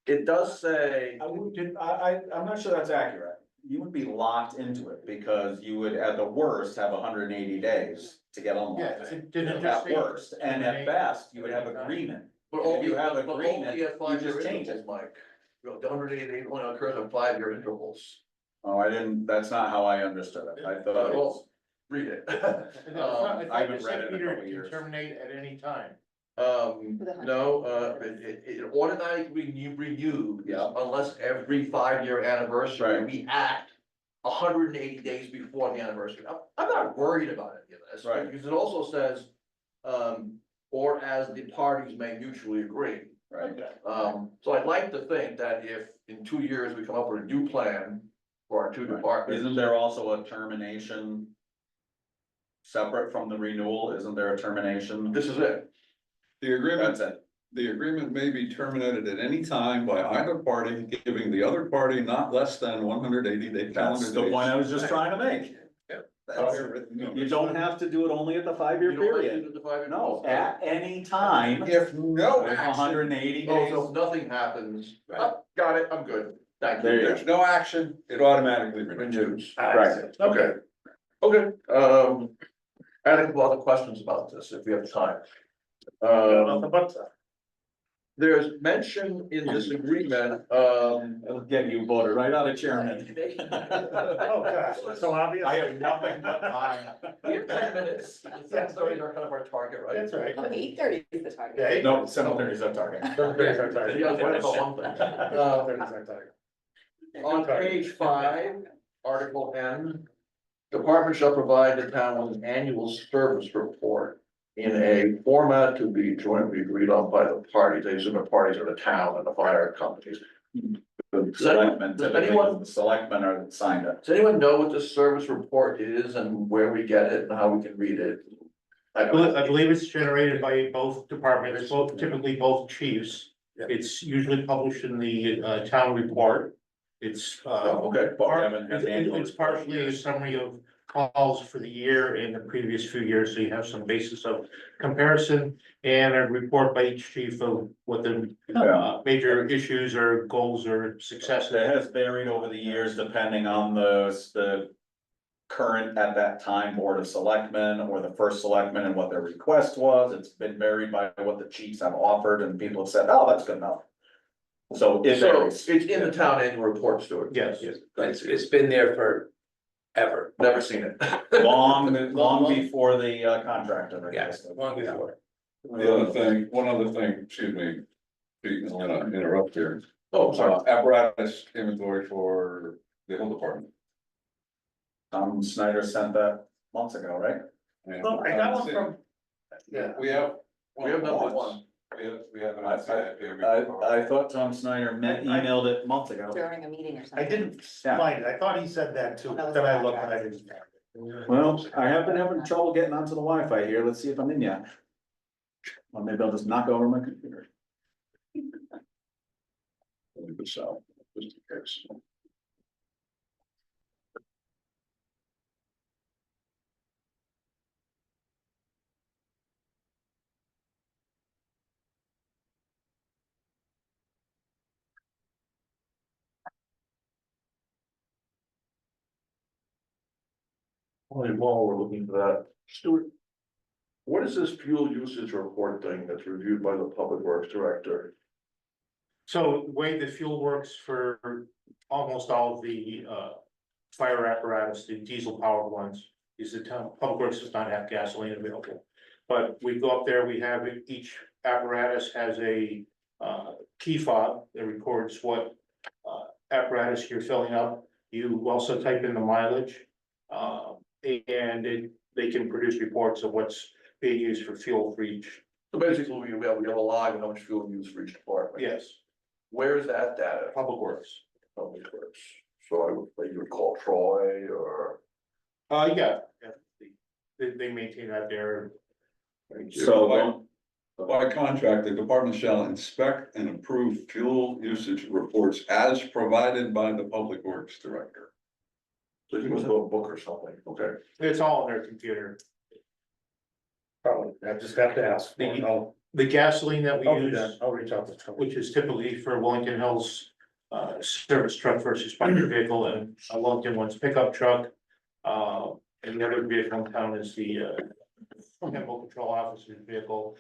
It does say. I'm not sure that's accurate. You would be locked into it because you would at the worst have 180 days to get on. Yeah, with it. didn't it just At say? worst, and at best, you would have agreement. But If you have but only agreement, at 5-year you just change intervals, it. Mike. You know, the 180 days only occurs in 5-year intervals. Oh, I didn't, that's not how I understood it. I thought it was, Well, read it. I haven't read it in a Peter couple can years. terminate at any time. No, it automatically renewed, Yeah. unless every 5-year anniversary, Right. we act 180 days before the anniversary. I'm not worried about any of this. Right. Because it also says, or as the parties may mutually agree. right? So I'd like to think that if in 2 years we come up with a new plan for our 2 departments. Isn't there also a termination? Separate from the renewal, isn't there a termination? This is it. The agreement, That's it. the agreement may be terminated at any time by either party, giving the other party not less than 180 day calendar That's the point I was just trying to make. That's You don't have to do it only at the 5-year You don't like to period. do the 5-year No, intervals? at any time, If no with action, 180 Oh, days. so if nothing happens. Right. Oh, got it, I'm good. Thank There you. you there's no action, it automatically renews. Renews. Right. Okay. Okay, I had a couple other questions about this, if we have time. Nothing but that. There's mention in this agreement, It'll get you voted right out of chairman. Oh, gosh, that's so obvious. I have nothing but time. we have 10 minutes, 7:30 are kind of our target, right? That's right. 8:30 is the target. Yeah. No, 7:30 is that target. Thursday's our target. Yeah, what about one thing? Thursday's our target. On page 5, article N, department shall provide the town with an annual service report in a format to be jointly agreed on by the parties. I assume the parties are the town and the fire companies. The selectmen, Does typically, anyone- the selectmen are that signed it. Does anyone know what this service report is and where we get it and how we can read it? I believe it's generated by both departments, both typically both chiefs. Yeah. It's usually published in the town report. It's Okay. it's partially a summary of calls for the year and the previous few years, so you have some basis of comparison. And a report by each chief of what the major issues or goals or successes. It has varied over the years depending on the current at that time Board of Selectmen or the first selectman and what their request was. It's been varied by what the chiefs have offered and people have said, oh, that's good enough. So it So varies. it's in the town annual report, Stuart. Yes. It's been there for ever. Never seen it. Long before the contract ever existed. Long before. One other thing, excuse me, Pete, I'm gonna interrupt here. Oh, sorry. Apparatus inventory for the whole department. Snyder sent that months ago, right? And Well, I got one from, yeah. We have. We have number once. one. We have an outside. I thought Tom Snyder emailed it months ago. During a meeting or something. I didn't Yeah. find it. I thought he said that too. Oh, that was Then I the looked and I background. didn't. Well, I have been having trouble getting onto the Wi-Fi here. Let's see if I'm in yet. Or maybe I'll just knock over my computer. So, just in case. Only while we're looking for that, Stuart. What is this fuel usage report thing that's reviewed by the Public Works Director? So the way the fuel works for almost all of the fire apparatus, the diesel powered ones, is the town, Public Works does not have gasoline available. But we go up there, we have each apparatus has a key fob that records what apparatus you're filling up. You also type in the mileage, and they can produce reports of what's being used for fuel for each. So basically, we have a log of how much fuel used for each department. Yes, Where is that data? Public Works. Public Works. So you would call Troy or? Yeah, they maintain that there. So by contract, the department shall inspect and approve fuel usage reports as provided by the Public Works Director. So you must have a book or something, okay? It's all on their computer. Probably, I just have to ask. The gasoline that we I'll do use, that, I'll reach out to Troy. which is typically for Wellington Hills service truck versus fire vehicle, and Wellington one's pickup truck. And the other vehicle in town is the chemical control officer's vehicle.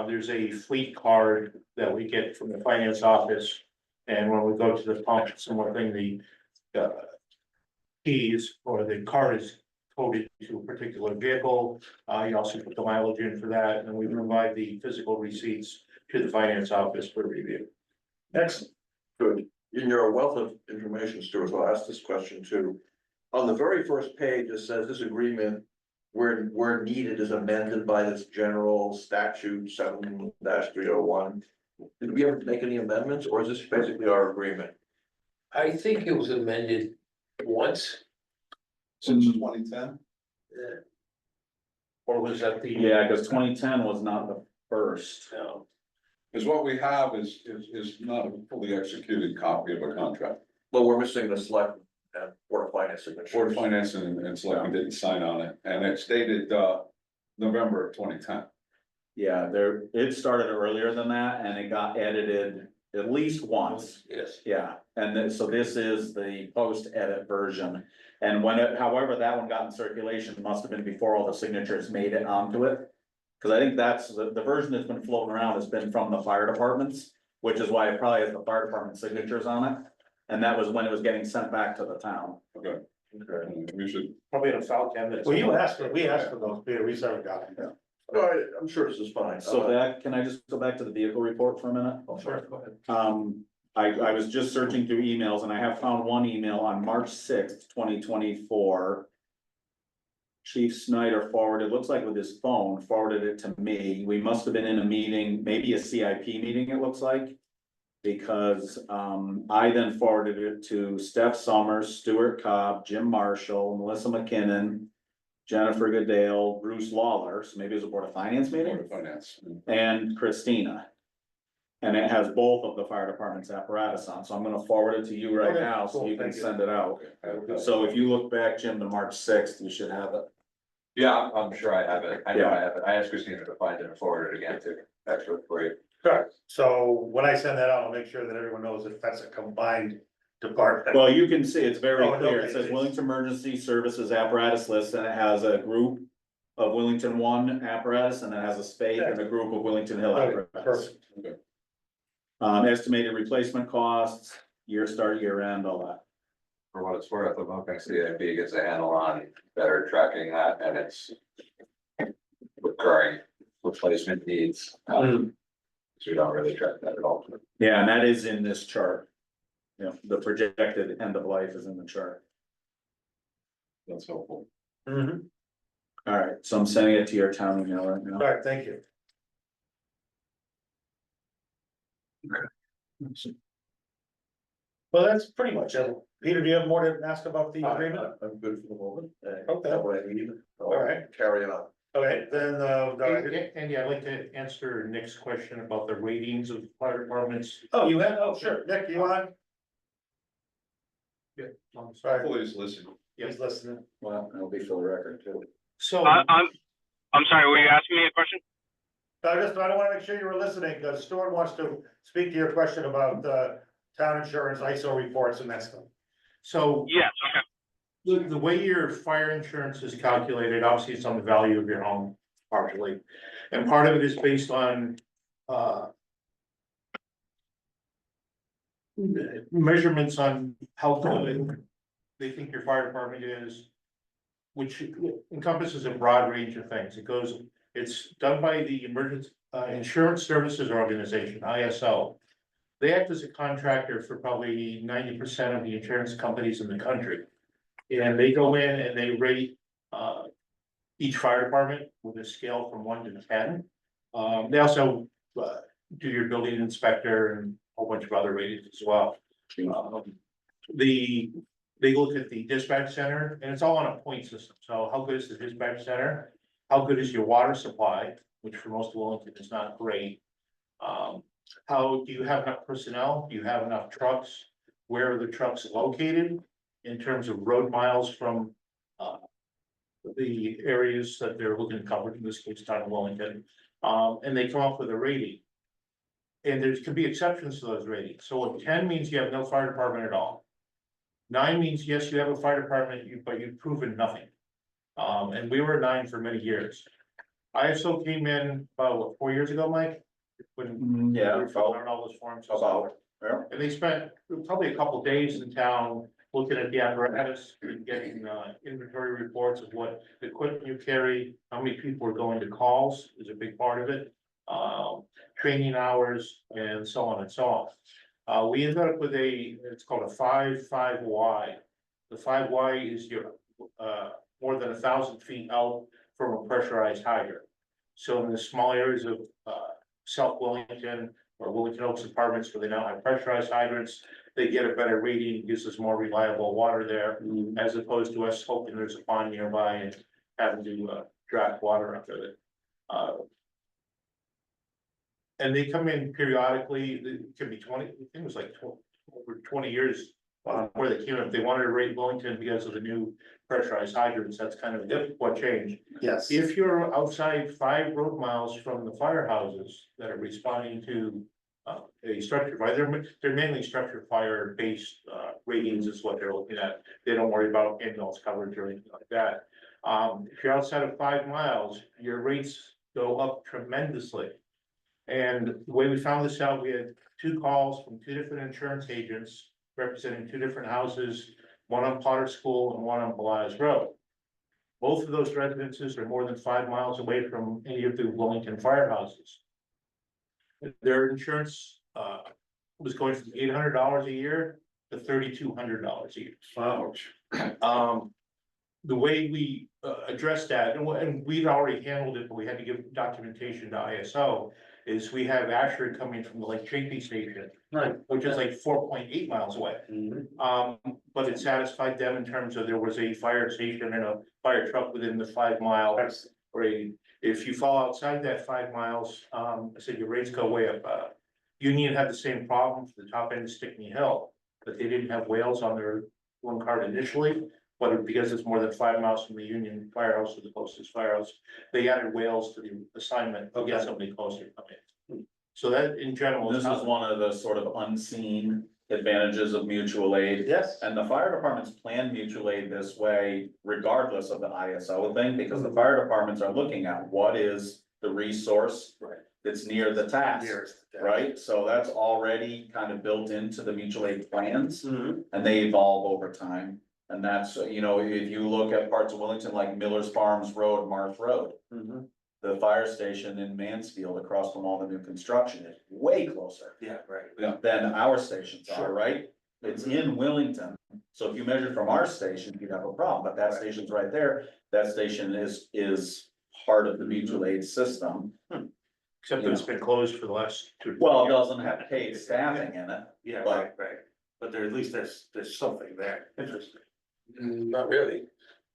There's a fleet card that we get from the finance office. And when we go to the pump, similar thing, the keys or the card is coded to a particular vehicle. You also put the mileage in for that, and we provide the physical receipts to the finance office for review. Excellent. Good. In your wealth of information, Stuart, so I'll ask this question too. On the very first page, it says this agreement, where needed, is amended by this general statute 7-301. Did we ever make any amendments, or is this basically our agreement? I think it was amended once. Since 2010? Or was that the? Yeah, because 2010 was not the first. No. Because what we have is not a fully executed copy of a contract. Well, we're missing the select and Board of Finance signature. Board of Finance and Selectmen didn't sign on it, and it's dated November of 2010. Yeah, it started earlier than that and it got edited at least once. Yes. Yeah, and then, so this is the post-edit version. And however that one got in circulation must have been before all the signatures made it onto it. Cause I think that's, the version that's been floating around has been from the fire departments, which is why it probably has the fire department signatures on it. And that was when it was getting sent back to the town. Okay. We should, Probably in a file cabinet. Well, we asked for those, Peter, we certainly got it. No, I'm sure this is fine. So that, can I just go back to the vehicle report for a minute? Oh, sorry, go ahead. I was just searching through emails and I have found one email on March 6th, 2024. Chief Snyder forwarded, looks like with his phone, forwarded it to me. We must have been in a meeting, maybe a CIP meeting, it looks like. Because I then forwarded it to Steph Summers, Stuart Cobb, Jim Marshall, Melissa McKinnon, Jennifer Goodale, Bruce Lawler, so maybe it was a Board of Finance Board meeting, of Finance. and Christina. And it has both of the fire department's apparatus on, so I'm gonna forward it to you right Okay, now, so cool, you can thank you. send it out. Okay. So if you look back, Jim, to March 6th, you should have it. Yeah, I'm sure I have it. I know Yeah. I have it. I asked Christina to find it and forward it again too. Extra great. Correct. So when I send that out, I'll make sure that everyone knows that that's a combined department. Well, you can see, it's very Oh, clear, okay, it says it's- Wellington Emergency Services Apparatus List, and it has a group of Wellington One apparatus, and it has a spade and a group of Wellington Hill Okay, apparatus. perfect. Estimated replacement costs, year start, year end, all that. For what it's worth, I'm hoping CIP gets a handle on better tracking that and its recurring replacement needs. So we don't really track that at all. Yeah, and that is in this chart. Yeah, the projected end of life is in the chart. That's helpful. Mhm. All right, so I'm sending it to your town email right now. All right, thank you. Well, that's pretty much it. Peter, do you have more to ask about the agreement? I'm good for the moment. Okay. That way I need it. All right. Carry it on. Okay, then, Andy, I'd like to answer Nick's question about the ratings of fire departments. oh, you had, oh, sure, Nick, you on? Yeah. I'm sorry. Sorry, Hopefully he's listening. he's listening. Well, it'll be for the record too. So, I'm sorry, were you asking me a question? I don't wanna make sure you were listening, because Stuart wants to speak to your question about, town insurance, ISO reports and that stuff. so Yes, okay. the way your fire insurance is calculated, obviously it's on the value of your home partially. And part of it is based on, measurements on how good they think your fire department is, which encompasses a broad range of things. It's done by the Emergency Insurance Services Organization, ISO. They act as a contractor for probably 90% of the insurance companies in the country. And they go in and they rate each fire department with a scale from 1 to 10. They also do your building inspector and a whole bunch of other ratings as well. They look at the dispatch center, and it's all on a point system. So how good is the dispatch center? How good is your water supply, which for most of Wellington is not great. How do you have enough personnel? Do you have enough trucks? Where are the trucks located in terms of road miles from the areas that they're looking to cover, in this case, town of Wellington? And they come up with a rating. And there can be exceptions to those ratings. So a 10 means you have no fire department at all. 9 means, yes, you have a fire department, but you've proven nothing. And we were a 9 for many years. ISO came in about, what, 4 years ago, Mike? When we Yeah, were filling out all those forms. about, yeah. And they spent probably a couple days in town looking at the apparatus, and getting inventory reports of what equipment you carry, how many people are going to calls is a big part of it. Training hours and so on and so on. We ended up with it's called a 5.5Y. The 5Y is your more than 1,000 feet out from a pressurized hydrant. So in the small areas of South Wellington or Wellington Oaks apartments where they now have pressurized hydrants, they get a better rating, gives us more reliable water there, as opposed to us hoping there's a pond nearby and having to draft water out of it. And they come in periodically, it could be 20, I think it was like over 20 years where they came in. If they wanted to rate Wellington because of the new pressurized hydrants, that's kind of what changed. Yes. If you're outside 5 road miles from the firehouses that are responding to a structure fire, they're mainly structure fire based ratings is what they're looking at. They don't worry about ambulance coverage or anything like that. If you're outside of 5 miles, your rates go up tremendously. And the way we found this out, we had 2 calls from 2 different insurance agents representing 2 different houses, one on Potter School and one on Belize Road. Both of those residences are more than 5 miles away from any of the Wellington firehouses. Their insurance was going from $800 a year to $3,200 a year. Wow. The way we addressed that, and we'd already handled it, but we had to give documentation to ISO, is we have Ashford coming from the Lake Chaffee station, Right. which is like 4.8 miles away. But it satisfied them in terms of there was a fire station and a fire truck within the 5 mile radius. If you fall outside that 5 miles, I said your rates go way up. Union had the same problem for the top end of Stickney Hill, but they didn't have whales on their one card initially. But because it's more than 5 miles from the Union firehouse to the closest firehouse, they added whales to the assignment to get somebody closer to come in. So that in general. This is one of the sort of unseen advantages of mutual aid. Yes. And the fire departments plan mutual aid this way regardless of the ISO thing, because the fire departments are looking at what is the resource that's near the task, right? So that's already kind of built into the mutual aid plans, and they evolve over time. And that's, you know, if you look at parts of Wellington like Miller's Farms Road, Marth Road, the fire station in Mansfield across from all the new construction is way closer Yeah, right. than our stations are, Sure. right? It's in Wellington, so if you measure from our station, you'd have a problem, but that station's right there. That station is part of the mutual aid system. Except that it's been closed for the last 2. Well, it doesn't have paid staffing in it. Yeah, But- right. But there, at least there's something there. Interesting. Not really.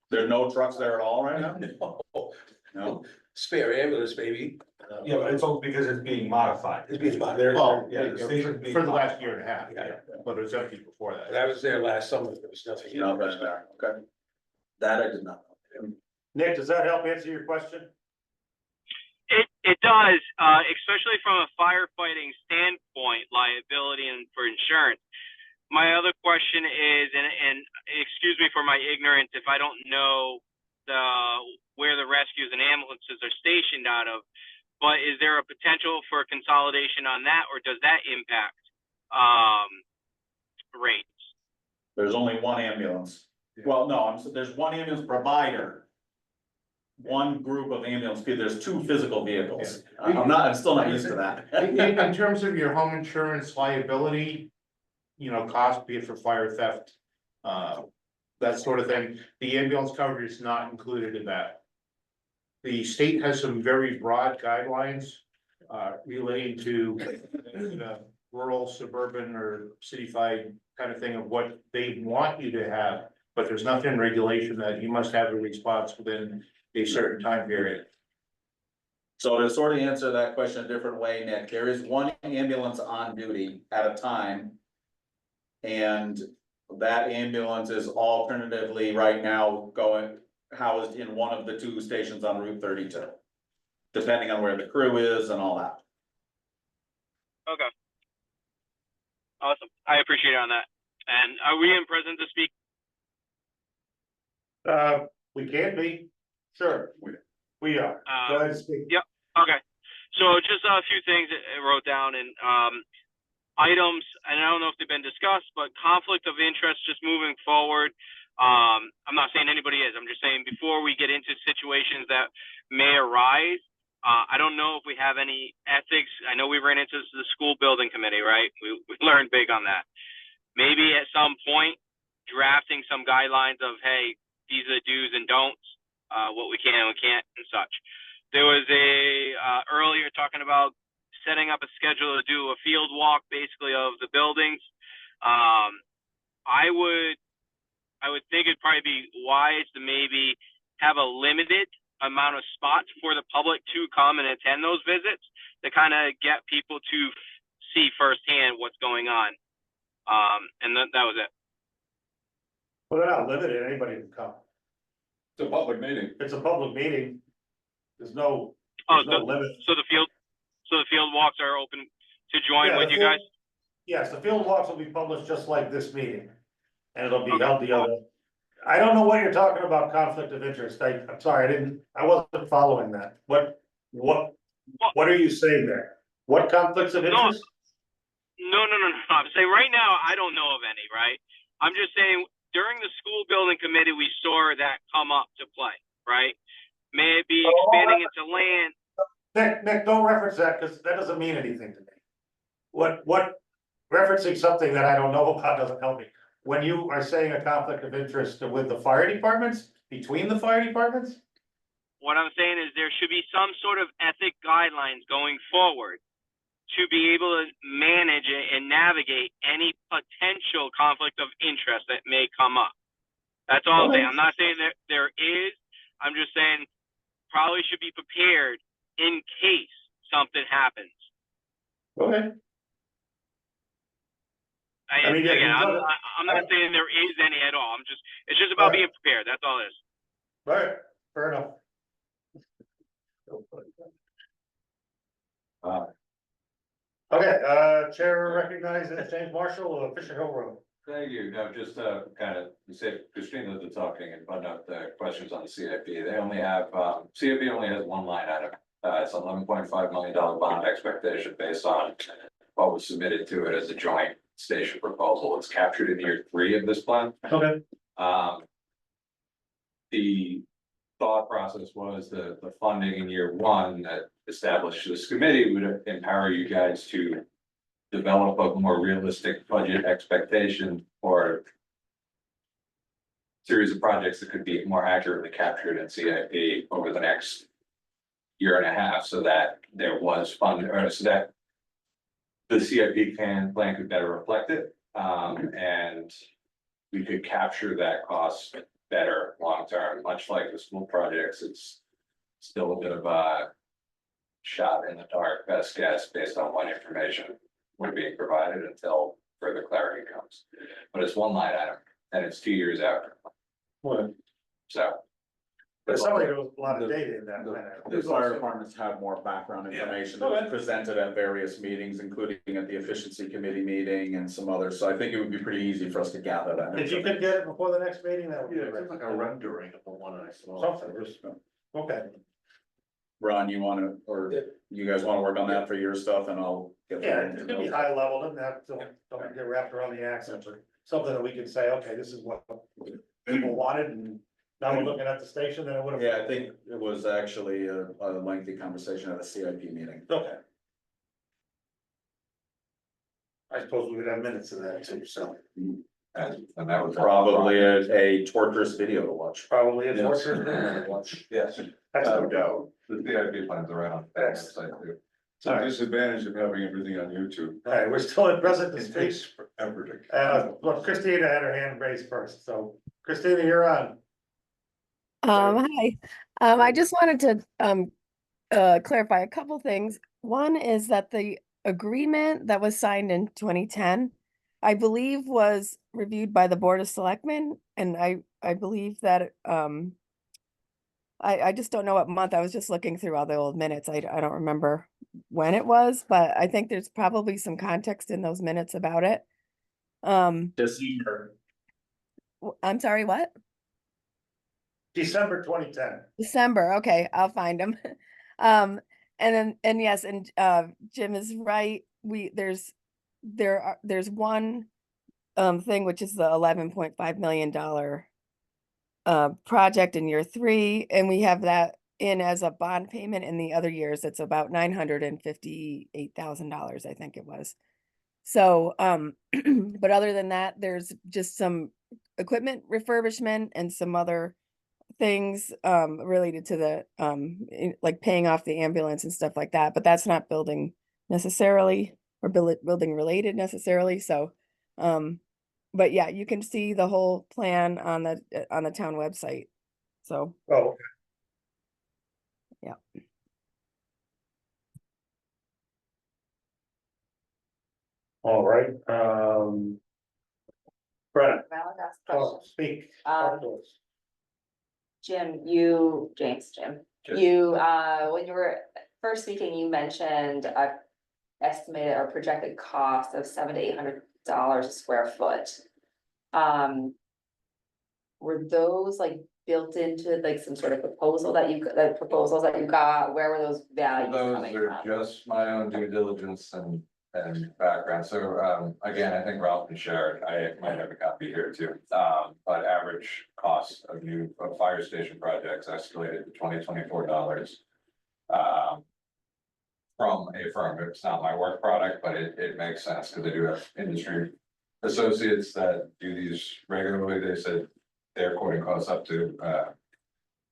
There are no trucks there at all right now? No. No? Spare ambulance, maybe. Yeah, but it's only because it's being modified. It's being modified. They're- Well, yeah, the station's being for the last modified. year and a half, Yeah. but it was empty before When that. I was there last summer, there was nothing. No, right there, okay. That I did not know. Nick, does that help answer your question? It does, especially from a firefighting standpoint, liability and for insurance. my other question is, and excuse me for my ignorance if I don't know where the rescues and ambulances are stationed out of, but is there a potential for consolidation on that, or does that impact rates? There's only one ambulance. Well, no, there's one ambulance provider. One group of ambulance people, there's two physical vehicles. I'm still not used to In that. terms of your home insurance liability, cost, be it for fire theft, that sort of thing, the ambulance coverage is not included in that. The state has some very broad guidelines, relating to rural, suburban, or city-fied kind of thing of what they want you to have, but there's nothing in regulation that you must have a response within a certain time period. So to sort of answer that question a different way, Nick, there is one ambulance on duty at a time. And that ambulance is alternatively right now housed in one of the two stations on Route 32. Depending on where the crew is and all that. Okay. Awesome. I appreciate it on that. And are we in present to speak? We can be, sure, we are. Go ahead and speak. Yep. Okay. So just a few things that I wrote down and items, and I don't know if they've been discussed, but conflict of interest just moving forward. I'm not saying anybody is, I'm just saying before we get into situations that may arise, I don't know if we have any ethics. I know we ran into the school building committee, right? We learned big on that. Maybe at some point, drafting some guidelines of, hey, these are the do's and don'ts, what we can and we can't and such. There was earlier talking about setting up a schedule to do a field walk basically of the buildings. I would think it'd probably be wise to maybe have a limited amount of spots for the public to come and attend those visits to kind of get people to see firsthand what's going on. And that was it. Well, they're not limited, anybody can come. It's a public meeting. It's a public meeting. There's no limit. So the field walks are open to join Yeah, with the you guys? Yes, the field walks will be published just like this meeting. And it'll be Okay. held the other. I don't know what you're talking about, conflict of interest. I'm sorry, I wasn't following that. What are you saying there? What conflicts of interest? No. I'm saying right now, I don't know of any, right? I'm just saying during the school building committee, we saw that come up to play, right? May it be expanding into land. Nick, don't reference that because that doesn't mean anything to me. What referencing something that I don't know about doesn't help me. When you are saying a conflict of interest with the fire departments, between the fire departments? What I'm saying is there should be some sort of ethic guidelines going forward to be able to manage it and navigate any potential conflict of interest that may come up. That's all I'm saying. I'm not saying that there is. I'm just saying probably should be prepared in case something happens. Okay. I'm not saying there is any at all. It's just about being prepared. That's all it is. Right, fair enough. Okay, Chair recognizes James Marshall of Fisher Hill Road. Thank you. No, just kind of, you said Christina did the talking and button up the questions on the CIP. They only have, CIP only has one line item. It's $11.5 million bond expectation based on what was submitted to it as a joint station proposal. It's captured in year 3 of this plan. Okay. The thought process was the funding in year 1 that established this committee would empower you guys to develop a more realistic budget expectation for series of projects that could be more accurately captured in CIP over the next year and a half, so that there was fund, or so that the CIP plan could better reflect it, and we could capture that cost better long term. Much like the school projects, it's still a bit of a shot in the dark, best guess based on what information we're being provided until further clarity comes. But it's one line item and it's 2 years out. What? So But somebody knows a lot of data in that. The fire departments have more background information that was presented at various meetings, including at the efficiency committee meeting and some others, so I think it would be pretty easy for us to gather that. If you could get it before the next meeting, that would be Yeah, great. it's like a rendering of the one I saw. Something, just, okay. Ron, you wanna, or you guys wanna work on that for your stuff and I'll get. Yeah, it's gonna be high level, doesn't have, don't get wrapped around the accents or something that we can say, okay, this is what people wanted and now we're looking at the station, then it would have. Yeah, I think it was actually a lengthy conversation at a CIP meeting. Okay. I suppose we would have minutes of that too, so And that was. Probably a torturous video to watch. probably it's Yes. worth it. Yes, That's no no doubt. doubt. The CIP plans are on the website too. It's a disadvantage of having everything on YouTube. All right, we're still at present to It speak. takes forever to. Well, Christina had her hand raised first, so Christina, you're on. Hi. I just wanted to clarify a couple things. One is that the agreement that was signed in 2010, I believe was reviewed by the Board of Selectmen, and I believe that I just don't know what month. I was just looking through all the old minutes. I don't remember when it was, but I think there's probably some context in those minutes about it. December. I'm sorry, what? December 2010. December, okay, I'll find them. And yes, and Jim is right. There's one thing, which is the $11.5 million project in year 3, and we have that in as a bond payment. In the other years, it's about $958,000, I think it was. So, but other than that, there's just some equipment refurbishment and some other things related to the like paying off the ambulance and stuff like that, but that's not building necessarily or building related necessarily. So but yeah, you can see the whole plan on the town website. So Oh, okay. yeah. All right, Brett, Valid ask oh, question. speak. Um, Jim, you, James, Yes. you, when you were first speaking, you mentioned a estimated or projected cost of $700 to $800 a square foot. Were those like built into like some sort of proposal that the proposals that you got? Where were those values Those coming are from? just my own due diligence and background. So, again, I think Ralph can share it. I might have a copy here too. But average cost of fire station projects escalated to $20-24. From a firm. It's not my work product, but it makes sense because I do have industry associates that do these regularly. They said they're quoting costs up to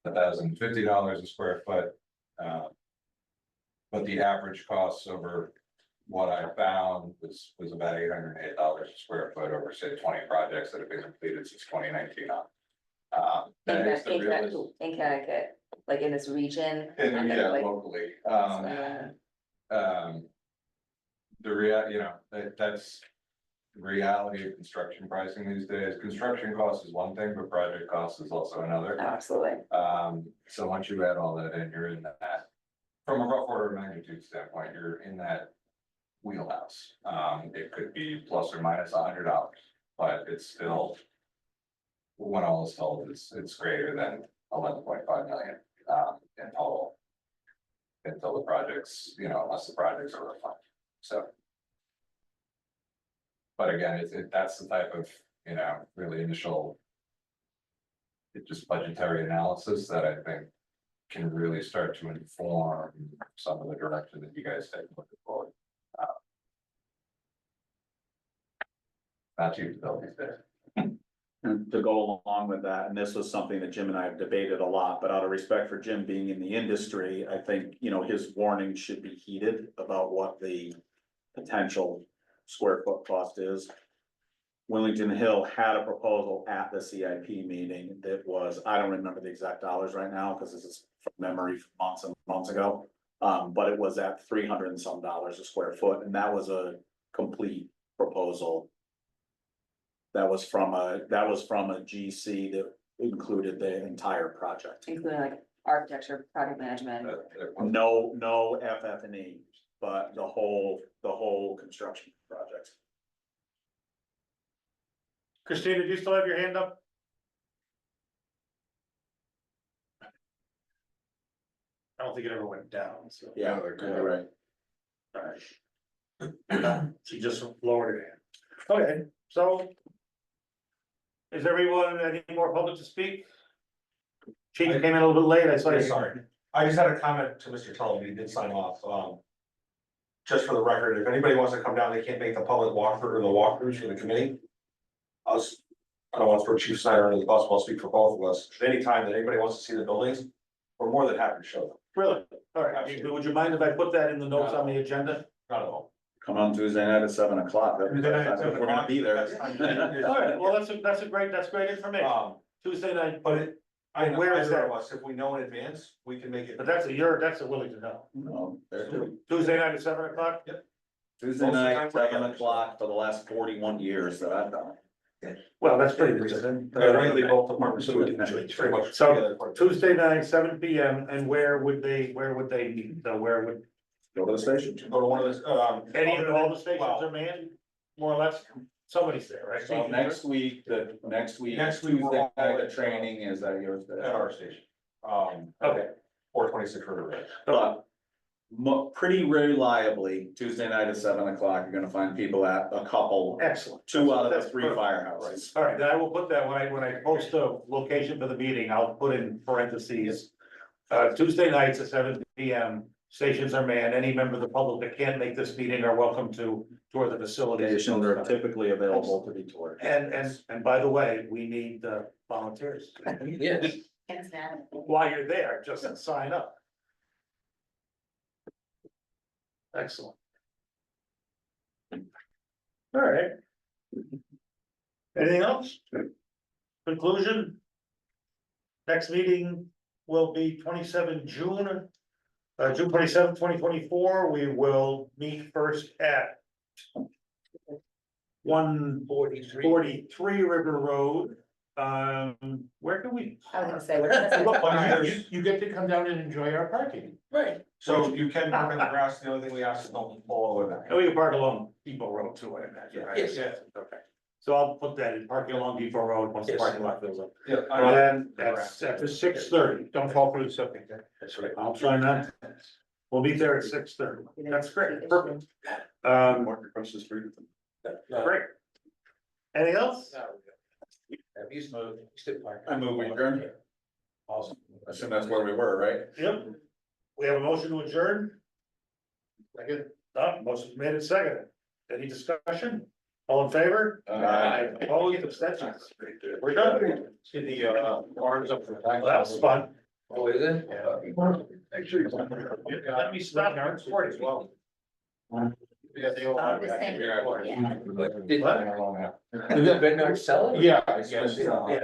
$1,050 a square foot. But the average costs over what I found was about $808 a square foot over, say, 20 projects that have been completed since 2019 on. That is the realist. In Connecticut, like in this region? And yeah, like, locally. uh, That's the reality of construction pricing these days. Construction cost is one thing, but project cost is also another. Absolutely. So once you add all that in, you're in that, from a rough order of magnitude standpoint, you're in that wheelhouse. It could be plus or minus $100, but it's still, when all is told, it's greater than 11.5 million, in total. Until the projects, unless the projects are refined, so. But again, that's the type of, really initial. Just budgetary analysis that I think can really start to inform some of the direction that you guys take looking forward. Not cheap to build these days. And to go along with that, and this was something that Jim and I have debated a lot, but out of respect for Jim being in the industry, I think, his warning should be heeded about what the potential square foot cost is. Willington Hill had a proposal at the CIP meeting that was, I don't remember the exact dollars right now, because this is from memory from months and months ago. But it was at $300 and some a square foot, and that was a complete proposal. That was from a GC that included the entire project. Including like architecture, project management. No FF&E, but the whole construction project. Christina, do you still have your hand up? I don't think it ever went down, so. Yeah, you're right. Alright. She just lowered her hand. Okay, so. Is everyone, any more public to speak? Chief came in a little bit late, I saw you. Sorry. I just had a comment to Mr. Tully, he did sign off, just for the record, if anybody wants to come down, they can't make the public walkthrough or the walkthroughs for the committee. I don't want to throw Chief Snyder under the bus, I'll speak for both of us, at any time that anybody wants to see the buildings, we're more than happy to show them, Really? Alright, would you mind if I put that in the notes on the agenda? not at all. Come on Tuesday night at 7 o'clock. We're gonna be there. Alright, well, that's great information. Tuesday night, I know, Where is either that? of us, if we know in advance, we can make it. but that's a willing to know. No, there too. Tuesday night at 7 o'clock? Tuesday Most of the night, time we're 7 there. o'clock for the last 41 years that I've done. Well, that's pretty good. Regularly, both departments do it, it's pretty much. So Tuesday night, 7 PM, and where would they meet? So where would, Go to the station. Go to one of the, any of all the stations Well, are manned? More or less, somebody's there, right? So next week, Next week, Tuesday we're all night, the at, training is at yours. at our station. Okay. 426 River Road. But pretty reliably, Tuesday night at 7 o'clock, you're gonna find people at a couple, Excellent. 2 out of the That's 3 perfect. firehouses. All right, then I will put that, when I post the location for the meeting, I'll put in parentheses. Tuesday nights at 7 PM, stations are manned, any member of the public that can't make this meeting are welcome to tour the facilities. Stations are typically available to be toured. And by the way, we need volunteers. Yes. While you're there, just sign up. Excellent. All right. Anything else? Conclusion? Next meeting will be 27 June. June 27, 2024. We will meet first at 143 River Road. Where can we? I was gonna say, we're gonna say. But you get to come down and enjoy our parking. Right. So you can park in the grass, the only thing we ask is don't pull all the way back. And we can park along Depot Road too, I imagine, right? Yes. Okay, so I'll put that in, parking along Depot Road once the Yes. parking lot fills up. Yeah. And then that's at 6:30. Don't fall for the subject. That's right. I'll try not. We'll meet there at 6:30. That's great, perfect. Walk across the street. Great. Anything else? I move we adjourn. Awesome. I assume that's where we were, right? Yep. We have a motion to adjourn. Second, motion made and seconded. Any discussion? All in favor? Aye. Opposed, abstentions? We're done. See the arms up for the back. Well, that was fun. Oh, is it? Make sure you. Let me stop our recording as well. Yeah, they all have. The same. Did that Ben not sell it? Yeah, I guess. Yeah.